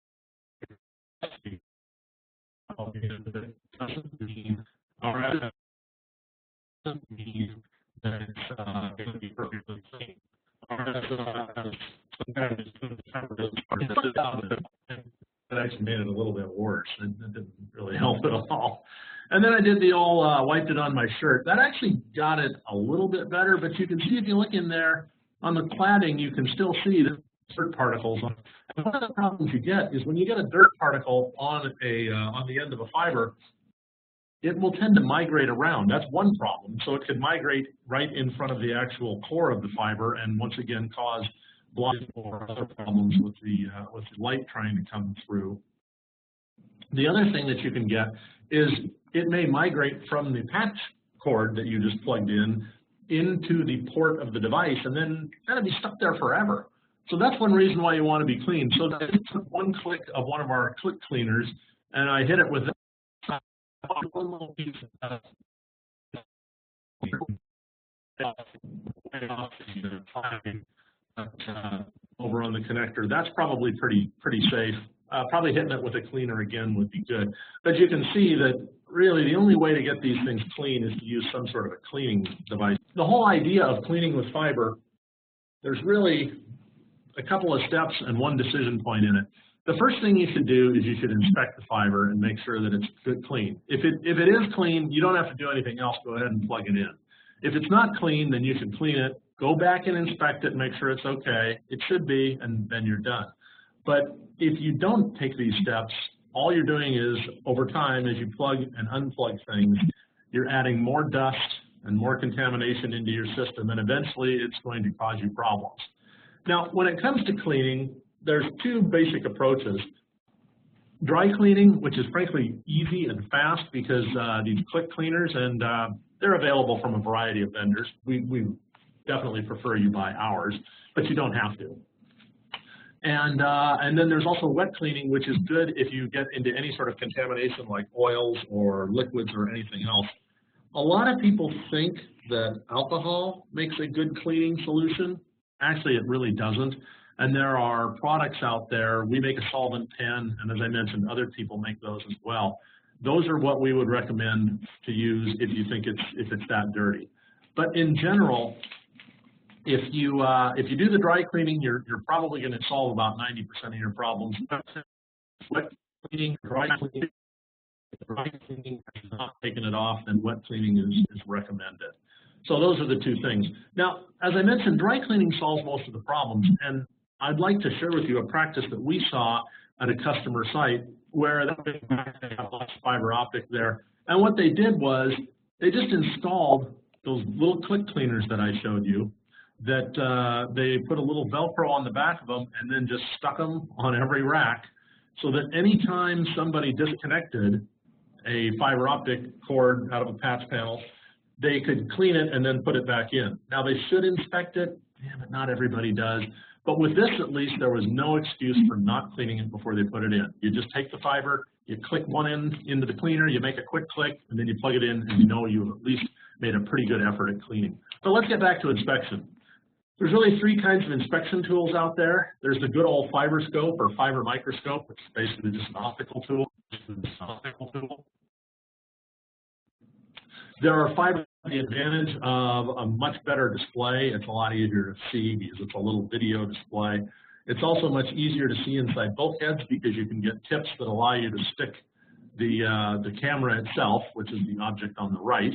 It doesn't mean, or doesn't mean that it's going to be perfectly clean. It actually made it a little bit worse, and it didn't really help at all. And then I did the old wiped it on my shirt. That actually got it a little bit better, but you can see if you look in there, on the cladding, you can still see the dirt particles. And one of the problems you get is when you get a dirt particle on the end of a fiber, it will tend to migrate around. That's one problem. So it could migrate right in front of the actual core of the fiber, and once again cause blocking or other problems with the light trying to come through. The other thing that you can get is it may migrate from the patch cord that you just plugged in into the port of the device and then kind of be stuck there forever. So that's one reason why you want to be clean. So I just took one click of one of our click cleaners and I hit it with one little piece of over on the connector. That's probably pretty safe. Probably hitting it with a cleaner again would be good. But you can see that really the only way to get these things clean is to use some sort of a cleaning device. The whole idea of cleaning with fiber, there's really a couple of steps and one decision point in it. The first thing you should do is you should inspect the fiber and make sure that it's good clean. If it is clean, you don't have to do anything else. Go ahead and plug it in. If it's not clean, then you should clean it. Go back and inspect it, make sure it's okay. It should be, and then you're done. But if you don't take these steps, all you're doing is, over time, as you plug and unplug things, you're adding more dust and more contamination into your system, and eventually it's going to cause you problems. Now, when it comes to cleaning, there's two basic approaches. Dry cleaning, which is frankly easy and fast because these click cleaners, and they're available from a variety of vendors. We definitely prefer you buy ours, but you don't have to. And then there's also wet cleaning, which is good if you get into any sort of contamination like oils or liquids or anything else. A lot of people think that alcohol makes a good cleaning solution. Actually, it really doesn't. And there are products out there. We make a solvent pen, and as I mentioned, other people make those as well. Those are what we would recommend to use if you think it's that dirty. But in general, if you do the dry cleaning, you're probably going to solve about 90% of your problems. Wet cleaning, dry cleaning is not taking it off, and wet cleaning is recommended. So those are the two things. Now, as I mentioned, dry cleaning solves most of the problems, and I'd like to share with you a practice that we saw at a customer site where they have lots of fiber optic there. And what they did was they just installed those little click cleaners that I showed you, that they put a little Velcro on the back of them and then just stuck them on every rack so that anytime somebody disconnected a fiber optic cord out of a patch panel, they could clean it and then put it back in. Now, they should inspect it, but not everybody does. But with this, at least, there was no excuse for not cleaning it before they put it in. You just take the fiber, you click one end into the cleaner, you make a quick click, and then you plug it in, and you know you've at least made a pretty good effort at cleaning. But let's get back to inspection. There's really three kinds of inspection tools out there. There's the good old fiber scope or fiber microscope, which is basically just an optical tool. There are fiber. The advantage of a much better display, it's a lot easier to see because it's a little video display. It's also much easier to see inside bulkheads because you can get tips that allow you to stick the camera itself, which is the object on the right,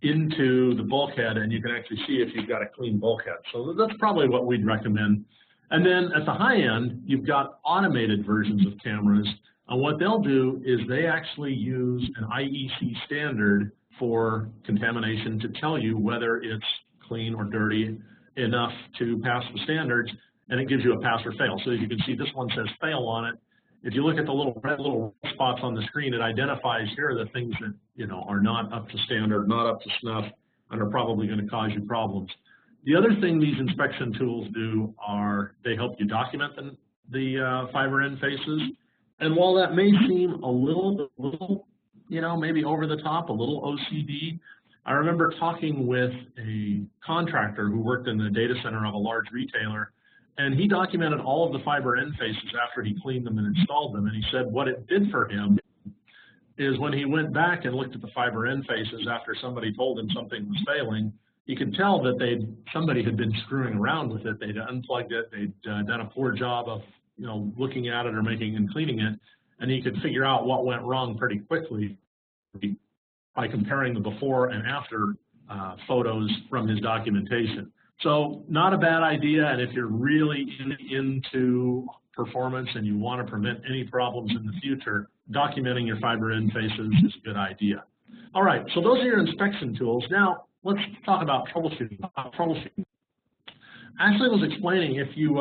into the bulkhead, and you can actually see if you've got a clean bulkhead. So that's probably what we'd recommend. And then at the high end, you've got automated versions of cameras, and what they'll do is they actually use an IEC standard for contamination to tell you whether it's clean or dirty enough to pass the standards, and it gives you a pass or fail. So as you can see, this one says fail on it. If you look at the little red spots on the screen, it identifies here are the things that are not up to standard, not up to snuff, and are probably going to cause you problems. The other thing these inspection tools do are they help you document the fiber end faces. And while that may seem a little maybe over the top, a little OCD, I remember talking with a contractor who worked in the data center of a large retailer, and he documented all of the fiber end faces after he cleaned them and installed them, and he said what it did for him is when he went back and looked at the fiber end faces after somebody told him something was failing, he could tell that somebody had been screwing around with it. They'd unplugged it, they'd done a poor job of looking at it or making and cleaning it, and he could figure out what went wrong pretty quickly by comparing the before and after photos from his documentation. So not a bad idea, and if you're really into performance and you want to prevent any problems in the future, documenting your fiber end faces is a good idea. All right, so those are your inspection tools. Now let's talk about troubleshooting. Ashley was explaining if you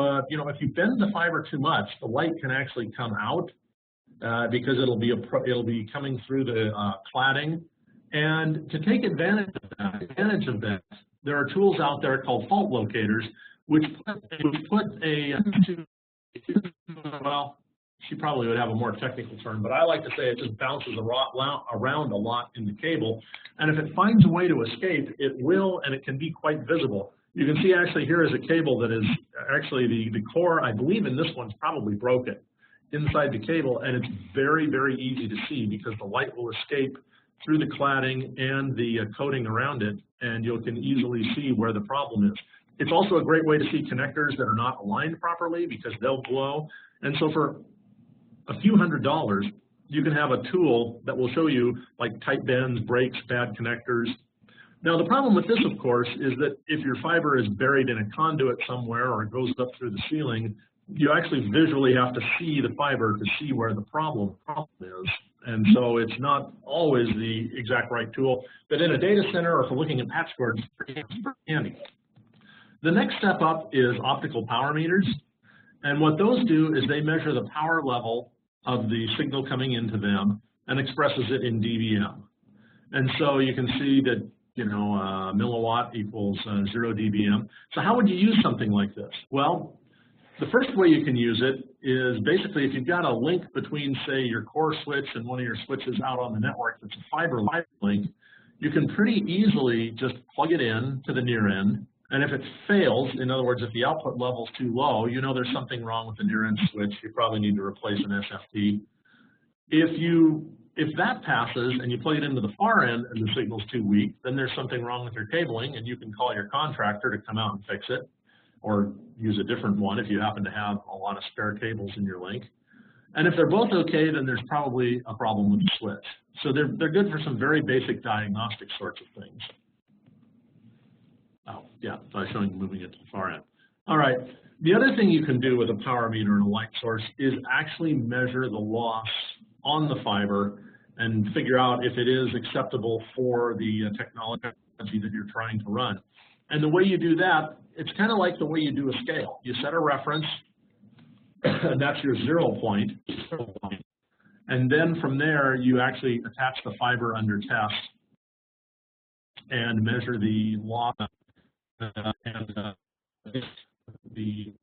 bend the fiber too much, the light can actually come out because it'll be coming through the cladding. And to take advantage of advantage of that, there are tools out there called fault locators, which put a, well, she probably would have a more technical term, but I like to say it just bounces around a lot in the cable. And if it finds a way to escape, it will, and it can be quite visible. You can see actually here is a cable that is actually the core, I believe in this one's probably broken inside the cable, and it's very, very easy to see because the light will escape through the cladding and the coating around it, and you can easily see where the problem is. It's also a great way to see connectors that are not aligned properly because they'll glow. And so for a few $100s, you can have a tool that will show you like tight bends, breaks, bad connectors. Now the problem with this, of course, is that if your fiber is buried in a conduit somewhere or it goes up through the ceiling, you actually visually have to see the fiber to see where the problem is. And so it's not always the exact right tool, but in a data center or for looking at patch cords, it's pretty handy. The next step up is optical power meters. And what those do is they measure the power level of the signal coming into them and expresses it in dBm. And so you can see that, you know, a milliwatt equals 0 dBm. So how would you use something like this? Well, the first way you can use it is basically if you've got a link between, say, your core switch and one of your switches out on the network that's a fiber link, you can pretty easily just plug it in to the near end. And if it fails, in other words, if the output level is too low, you know there's something wrong with the near end switch. You probably need to replace an SFP. If that passes and you plug it into the far end and the signal's too weak, then there's something wrong with your cabling, and you can call your contractor to come out and fix it, or use a different one if you happen to have a lot of spare cables in your link. And if they're both okay, then there's probably a problem with the switch. So they're good for some very basic diagnostic sorts of things. Oh, yeah, so I was showing you moving it to the far end. All right, the other thing you can do with a power meter and a light source is actually measure the loss on the fiber and figure out if it is acceptable for the technology that you're trying to run. And the way you do that, it's kind of like the way you do a scale. You set a reference, and that's your 0 point. And then from there, you actually attach the fiber under test and measure the loss and the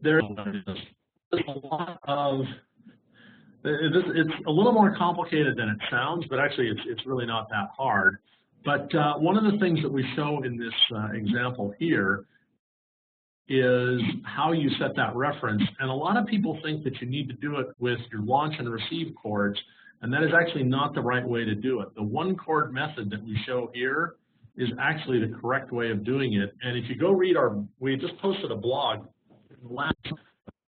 there's a lot of it's a little more complicated than it sounds, but actually it's really not that hard. But one of the things that we show in this example here is how you set that reference. And a lot of people think that you need to do it with your launch and receive cords, and that is actually not the right way to do it. The one cord method that we show here is actually the correct way of doing it. And if you go read we just posted a blog. The last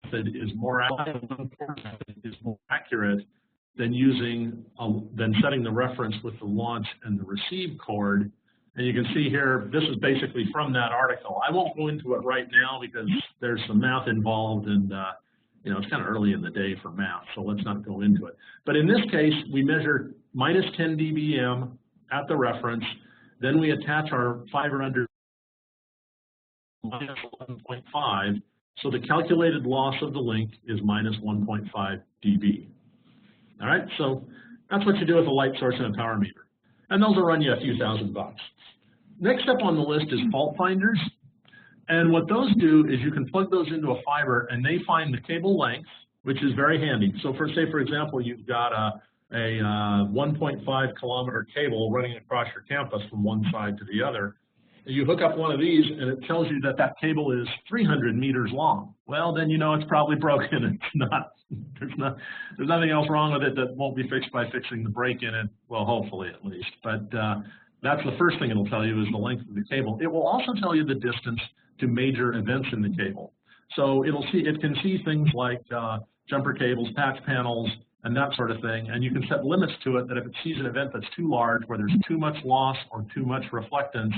method is more accurate than setting the reference with the launch and the receive cord. And you can see here, this is basically from that article. I won't go into it right now because there's some math involved, and you know, it's kind of early in the day for math, so let's not go into it. But in this case, we measure minus 10 dBm at the reference. Then we attach our fiber under minus 11.5. So the calculated loss of the link is minus 1.5 dB. All right, so that's what you do with a light source and a power meter. And those will run you a few $1,000s. Next up on the list is fault finders. And what those do is you can plug those into a fiber and they find the cable length, which is very handy. So for example, you've got a 1.5 kilometer cable running across your campus from one side to the other. You hook up one of these and it tells you that that cable is 300 meters long. Well, then you know it's probably broken. It's not, there's nothing else wrong with it that won't be fixed by fixing the break in it. Well, hopefully at least. But that's the first thing it'll tell you is the length of the cable. It will also tell you the distance to major events in the cable. So it can see things like jumper cables, patch panels, and that sort of thing. And you can set limits to it that if it sees an event that's too large, where there's too much loss or too much reflectance,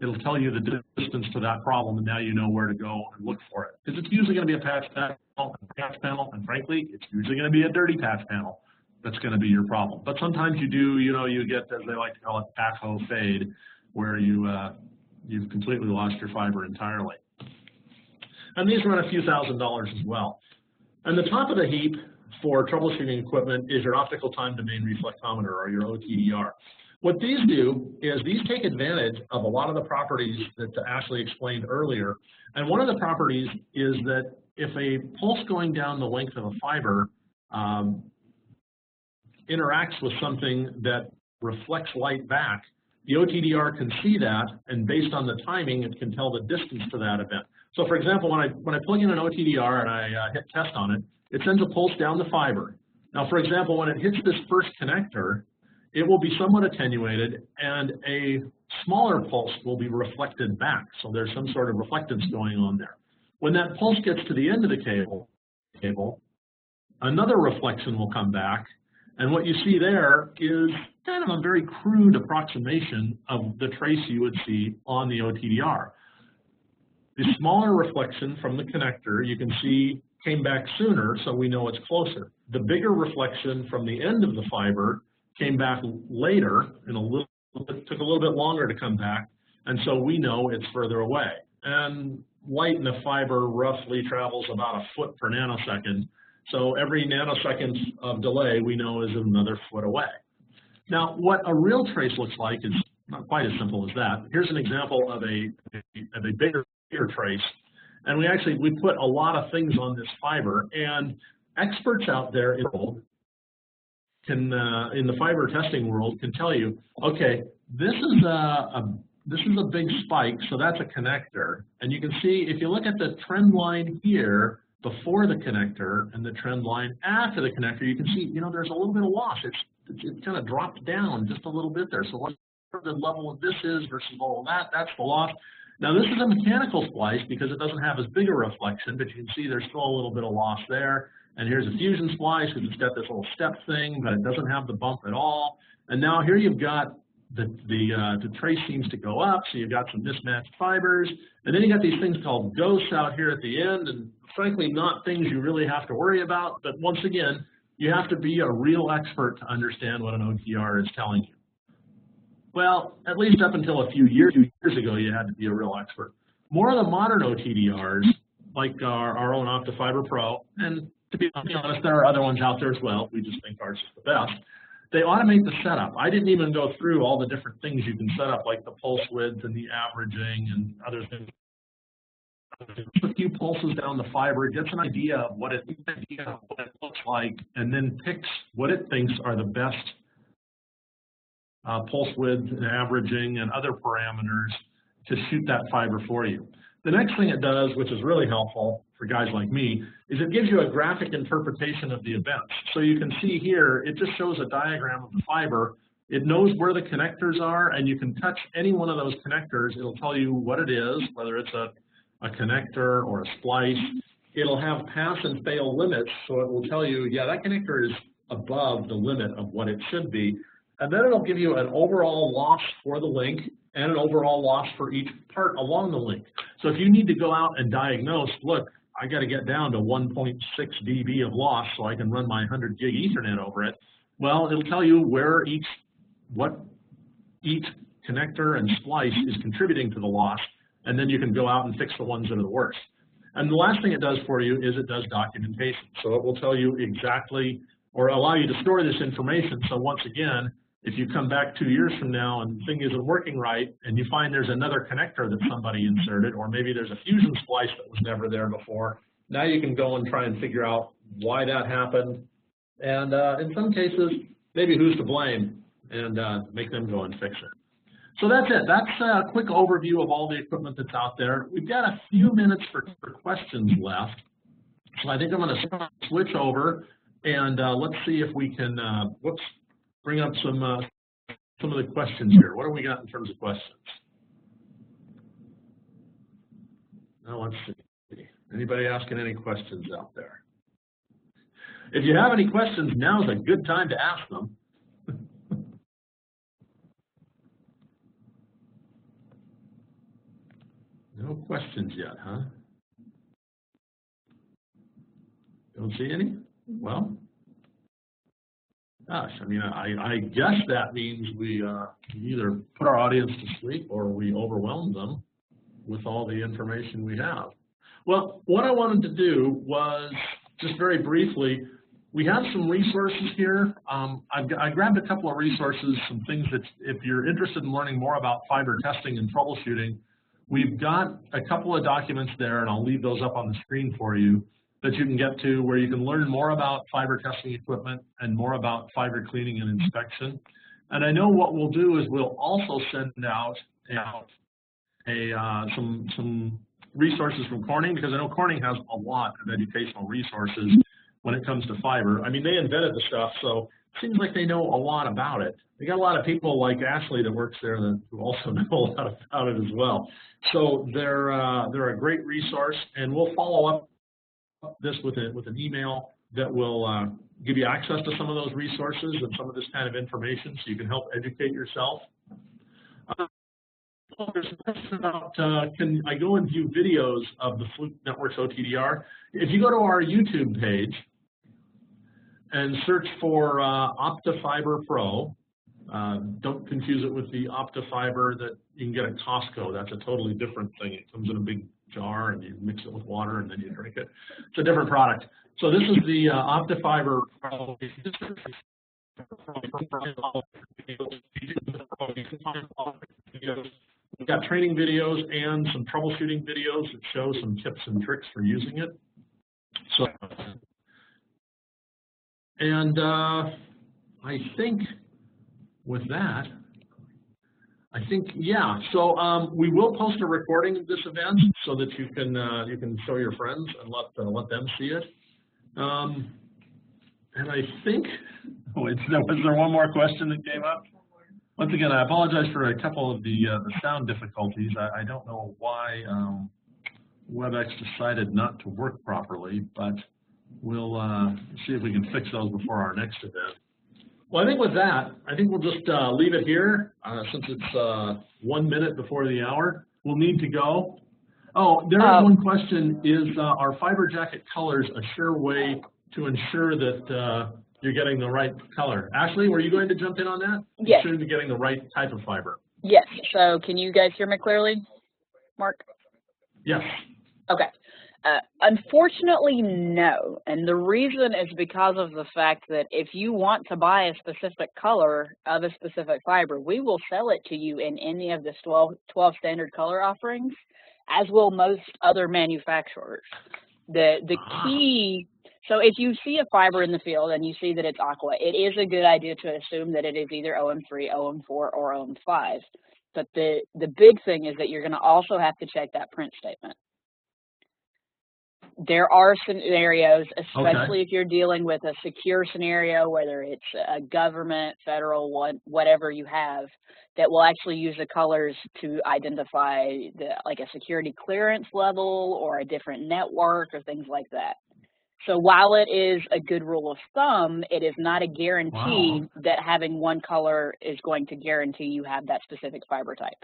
it'll tell you the distance to that problem, and now you know where to go and look for it. Because it's usually going to be a patch panel, and frankly, it's usually going to be a dirty patch panel that's going to be your problem. But sometimes you do, you get, as they like to call it, backhoe fade, where you've completely lost your fiber entirely. And these run a few $1,000s as well. And the top of the heap for troubleshooting equipment is your optical time domain reflectometer, or your OTDR. What these do is these take advantage of a lot of the properties that Ashley explained earlier. And one of the properties is that if a pulse going down the length of a fiber interacts with something that reflects light back, the OTDR can see that, and based on the timing, it can tell the distance to that event. So for example, when I plug in an OTDR and I hit test on it, it sends a pulse down the fiber. Now for example, when it hits this first connector, it will be somewhat attenuated, and a smaller pulse will be reflected back. So there's some sort of reflectance going on there. When that pulse gets to the end of the cable, another reflection will come back, and what you see there is kind of a very crude approximation of the trace you would see on the OTDR. The smaller reflection from the connector, you can see, came back sooner, so we know it's closer. The bigger reflection from the end of the fiber came back later, and took a little bit longer to come back, and so we know it's further away. And light in a fiber roughly travels about a foot per nanosecond, so every nanosecond of delay we know is another foot away. Now, what a real trace looks like is not quite as simple as that. Here's an example of a bigger trace, and we put a lot of things on this fiber, and experts out there in the fiber testing world can tell you, okay, this is a big spike, so that's a connector. And you can see, if you look at the trend line here before the connector and the trend line after the connector, you can see, there's a little bit of loss. It kind of dropped down just a little bit there. So what the level of this is versus all of that, that's the loss. Now this is a mechanical splice because it doesn't have as big a reflection, but you can see there's still a little bit of loss there. And here's a fusion splice because it's got this little step thing, but it doesn't have the bump at all. And now here you've got the trace seems to go up, so you've got some mismatched fibers. And then you got these things called ghosts out here at the end, and frankly not things you really have to worry about. But once again, you have to be a real expert to understand what an OTDR is telling you. Well, at least up until a few years ago, you had to be a real expert. More of the modern OTDRs, like our own OptiFiber Pro, and to be honest, there are other ones out there as well. We just think ours is the best. They automate the setup. I didn't even go through all the different things you can set up, like the pulse width and the averaging and other things. A few pulses down the fiber, it gets an idea of what it looks like, and then picks what it thinks are the best pulse width and averaging and other parameters to shoot that fiber for you. The next thing it does, which is really helpful for guys like me, is it gives you a graphic interpretation of the events. So you can see here, it just shows a diagram of the fiber. It knows where the connectors are, and you can touch any one of those connectors. It'll tell you what it is, whether it's a connector or a splice. It'll have pass and fail limits, so it will tell you, yeah, that connector is above the limit of what it should be. And then it'll give you an overall loss for the link and an overall loss for each part along the link. So if you need to go out and diagnose, look, I got to get down to 1.6 dB of loss so I can run my 100 gig Ethernet over it. Well, it'll tell you where what each connector and splice is contributing to the loss, and then you can go out and fix the ones that are the worst. And the last thing it does for you is it does documentation. So it will tell you exactly, or allow you to store this information. So once again, if you come back 2 years from now and the thing isn't working right, and you find there's another connector that somebody inserted, or maybe there's a fusion splice that was never there before, now you can go and try and figure out why that happened, and in some cases, maybe who's to blame, and make them go and fix it. So that's it. That's a quick overview of all the equipment that's out there. We've got a few minutes for questions left, so I think I'm going to switch over, and let's see if we can, bring up some of the questions here. What do we got in terms of questions? Now let's see. Anybody asking any questions out there? If you have any questions, now's a good time to ask them. No questions yet, huh? Don't see any? Well, gosh, I mean, I guess that means we either put our audience to sleep or we overwhelm them with all the information we have. Well, what I wanted to do was just very briefly we have some resources here. I grabbed a couple of resources, some things that if you're interested in learning more about fiber testing and troubleshooting, we've got a couple of documents there, and I'll leave those up on the screen for you, that you can get to where you can learn more about fiber testing equipment and more about fiber cleaning and inspection. And I know what we'll do is we'll also send out some resources from Corning, because I know Corning has a lot of educational resources when it comes to fiber. I mean, they invented the stuff, so it seems like they know a lot about it. They got a lot of people like Ashley that works there that who also know a lot about it as well. So they're a great resource, and we'll follow up this with an email that will give you access to some of those resources and some of this kind of information, so you can help educate yourself. There's a question about can I go and view videos of the Fluke Networks OTDR? If you go to our YouTube page and search for OptiFiber Pro, don't confuse it with the OptiFiber that you can get at Costco. That's a totally different thing. It comes in a big jar and you mix it with water and then you drink it. It's a different product. So this is the OptiFiber Pro. We've got training videos and some troubleshooting videos that show some tips and tricks for using it. So, and I think with that, yeah. So we will post a recording of this event so that you can show your friends and let them see it. And I think, was there one more question that came up? Once again, I apologize for a couple of the sound difficulties. I don't know why WebEx decided not to work properly, but we'll see if we can fix those before our next event. Well, I think with that, I think we'll just leave it here since it's 1 minute before the hour. We'll need to go. Oh, there is one question. Is our fiber jacket colors a sure way to ensure that you're getting the right color? Ashley, were you going to jump in on that? Yes. Ensure you're getting the right type of fiber. Yes. So can you guys hear me clearly, Mark? Yes. Okay. Unfortunately, no. And the reason is because of the fact that if you want to buy a specific color of a specific fiber, we will sell it to you in any of the 12 standard color offerings, as will most other manufacturers. The key, so if you see a fiber in the field and you see that it's Aqua, it is a good idea to assume that it is either OM3, OM4, or OM5. But the big thing is that you're going to also have to check that print statement. There are scenarios, especially if you're dealing with a secure scenario, whether it's a government, federal, whatever you have, that will actually use the colors to identify like a security clearance level or a different network or things like that. So while it is a good rule of thumb, it is not a guarantee that having one color is going to guarantee you have that specific fiber type.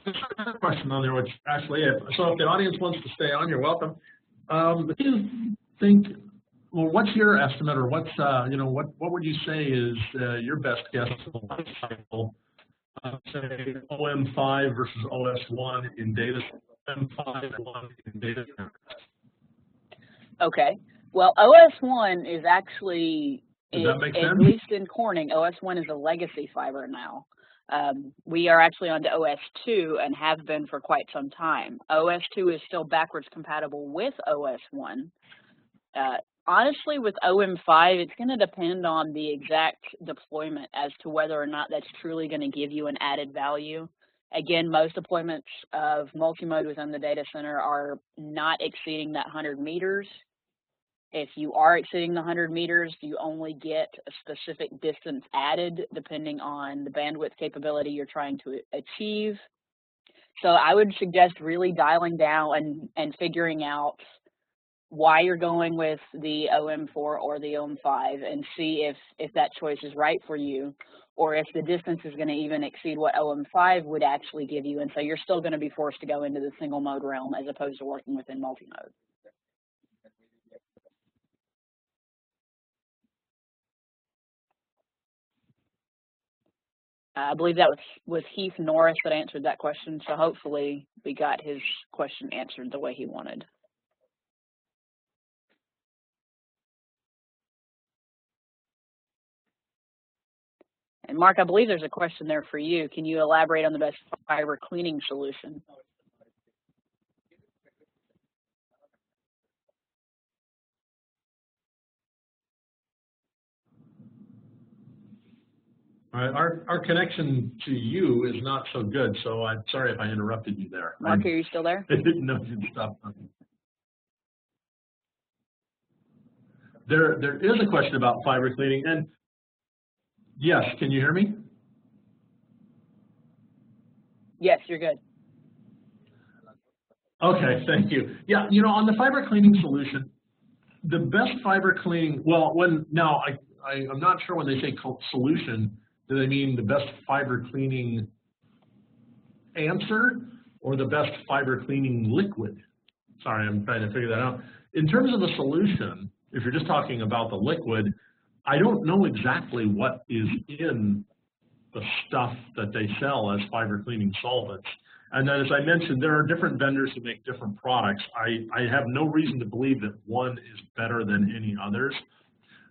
There's another question on there, which Ashley, so if the audience wants to stay on, you're welcome. Do you think, well, what's your estimate, or what's, what would you say is your best guess of the life cycle, say OM5 versus OS1 in data, OM5 in data center? Okay. Well, OS1 is actually, does that make sense? At least in Corning, OS1 is a legacy fiber now. We are actually on to OS2 and have been for quite some time. OS2 is still backwards compatible with OS1. Honestly, with OM5, it's going to depend on the exact deployment as to whether or not that's truly going to give you an added value. Again, most deployments of multimode within the data center are not exceeding that 100 meters. If you are exceeding the 100 meters, you only get a specific distance added depending on the bandwidth capability you're trying to achieve. So I would suggest really dialing down and figuring out why you're going with the OM4 or the OM5 and see if that choice is right for you, or if the distance is going to even exceed what OM5 would actually give you. And so you're still going to be forced to go into the single mode realm as opposed to working within multi-mode. I believe that was Heath Norris that answered that question, so hopefully we got his question answered the way he wanted. And Mark, I believe there's a question there for you. Can you elaborate on the best fiber cleaning solution? All right, our connection to you is not so good, so I'm sorry if I interrupted you there. Mark, are you still there? I didn't know you'd stop talking. There is a question about fiber cleaning, and yes, can you hear me? Yes, you're good. Okay, thank you. Yeah, you know, on the fiber cleaning solution, the best fiber cleaning, well, I'm not sure when they say solution, do they mean the best fiber cleaning answer or the best fiber cleaning liquid? Sorry, I'm trying to figure that out. In terms of a solution, if you're just talking about the liquid, I don't know exactly what is in the stuff that they sell as fiber cleaning solvents. And then, as I mentioned, there are different vendors who make different products. I have no reason to believe that one is better than any others.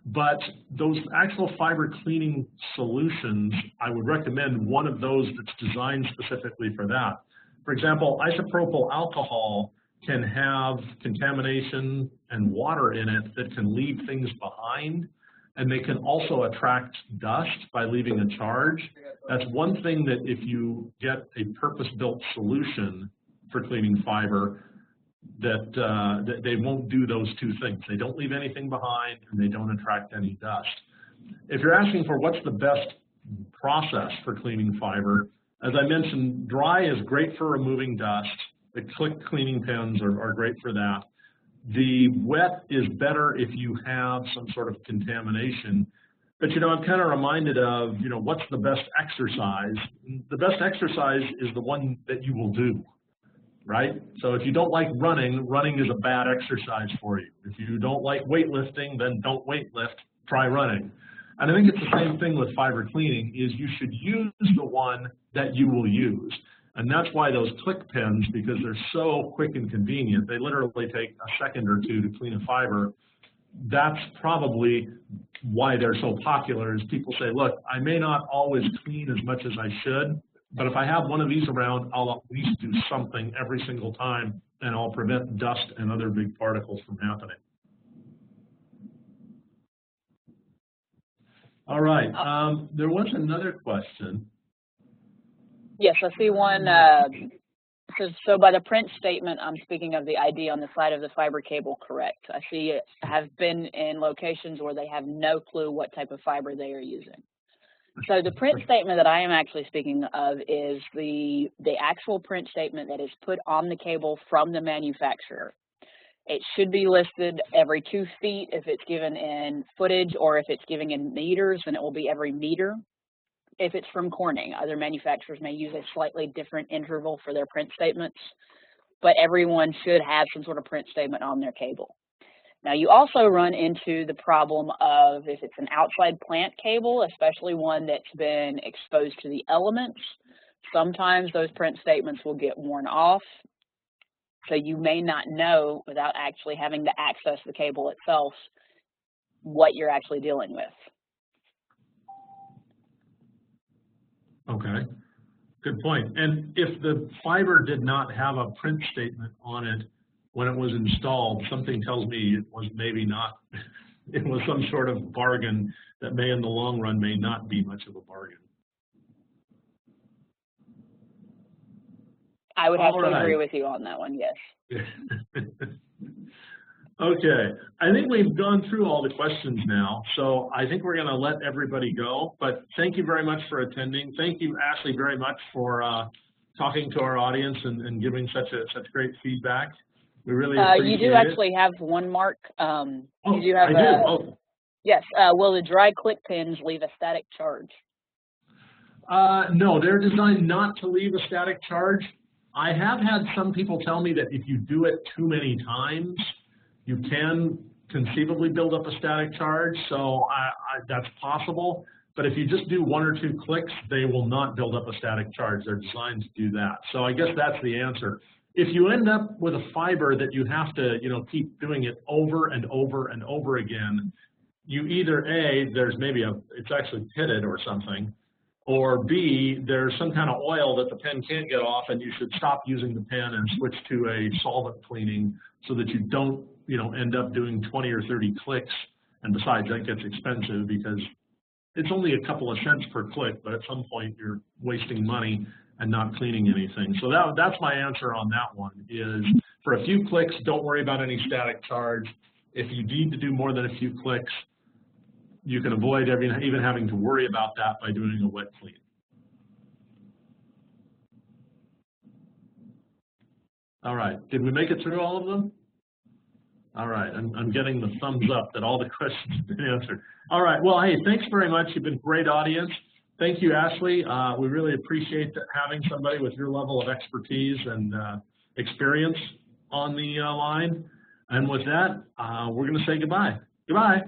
But those actual fiber cleaning solutions, I would recommend one of those that's designed specifically for that. For example, isopropyl alcohol can have contamination and water in it that can leave things behind, and they can also attract dust by leaving a charge. That's one thing that if you get a purpose-built solution for cleaning fiber, that they won't do those two things. They don't leave anything behind, and they don't attract any dust. If you're asking for what's the best process for cleaning fiber, as I mentioned, dry is great for removing dust. The click cleaning pens are great for that. The wet is better if you have some sort of contamination. But, you know, I'm kind of reminded of, you know, what's the best exercise? The best exercise is the one that you will do, right? So if you don't like running, running is a bad exercise for you. If you don't like weightlifting, then don't weightlift, try running. And I think it's the same thing with fiber cleaning, is you should use the one that you will use. And that's why those click pens, because they're so quick and convenient, they literally take a second or two to clean a fiber. That's probably why they're so popular, is people say, look, I may not always clean as much as I should, but if I have one of these around, I'll at least do something every single time, and I'll prevent dust and other big particles from happening. All right, there was another question. Yes, I see one. So by the print statement, I'm speaking of the ID on the side of the fiber cable, correct? I see it have been in locations where they have no clue what type of fiber they are using. So the print statement that I am actually speaking of is the actual print statement that is put on the cable from the manufacturer. It should be listed every 2 feet if it's given in footage, or if it's given in meters, then it will be every meter. If it's from Corning, other manufacturers may use a slightly different interval for their print statements, but everyone should have some sort of print statement on their cable. Now, you also run into the problem of, if it's an outside plant cable, especially one that's been exposed to the elements, sometimes those print statements will get worn off, so you may not know, without actually having to access the cable itself, what you're actually dealing with. Okay, good point. And if the fiber did not have a print statement on it when it was installed, something tells me it was maybe not, it was some sort of bargain that may in the long run may not be much of a bargain. I would have to agree with you on that one, yes. Okay, I think we've gone through all the questions now, so I think we're going to let everybody go. But thank you very much for attending. Thank you, Ashley, very much for talking to our audience and giving such great feedback. We really appreciate it. You do actually have one, Mark. I do. Yes. Will the dry click pins leave a static charge? No, they're designed not to leave a static charge. I have had some people tell me that if you do it too many times, you can conceivably build up a static charge, so that's possible. But if you just do 1 or 2 clicks, they will not build up a static charge. They're designed to do that. So I guess that's the answer. If you end up with a fiber that you have to, keep doing it over and over and over again, you either A, there's maybe it's actually pitted or something, or B, there's some kind of oil that the pen can't get off, and you should stop using the pen and switch to a solvent cleaning so that you don't, end up doing 20 or 30 clicks. And besides, that gets expensive because it's only a couple of cents per click, but at some point you're wasting money and not cleaning anything. So that's my answer on that one, is for a few clicks, don't worry about any static charge. If you need to do more than a few clicks, you can avoid even having to worry about that by doing a wet clean. All right, did we make it through all of them? All right, I'm getting the thumbs up that all the questions have been answered. All right, well, hey, thanks very much. You've been a great audience. Thank you, Ashley. We really appreciate having somebody with your level of expertise and experience on the line. And with that, we're going to say goodbye. Goodbye.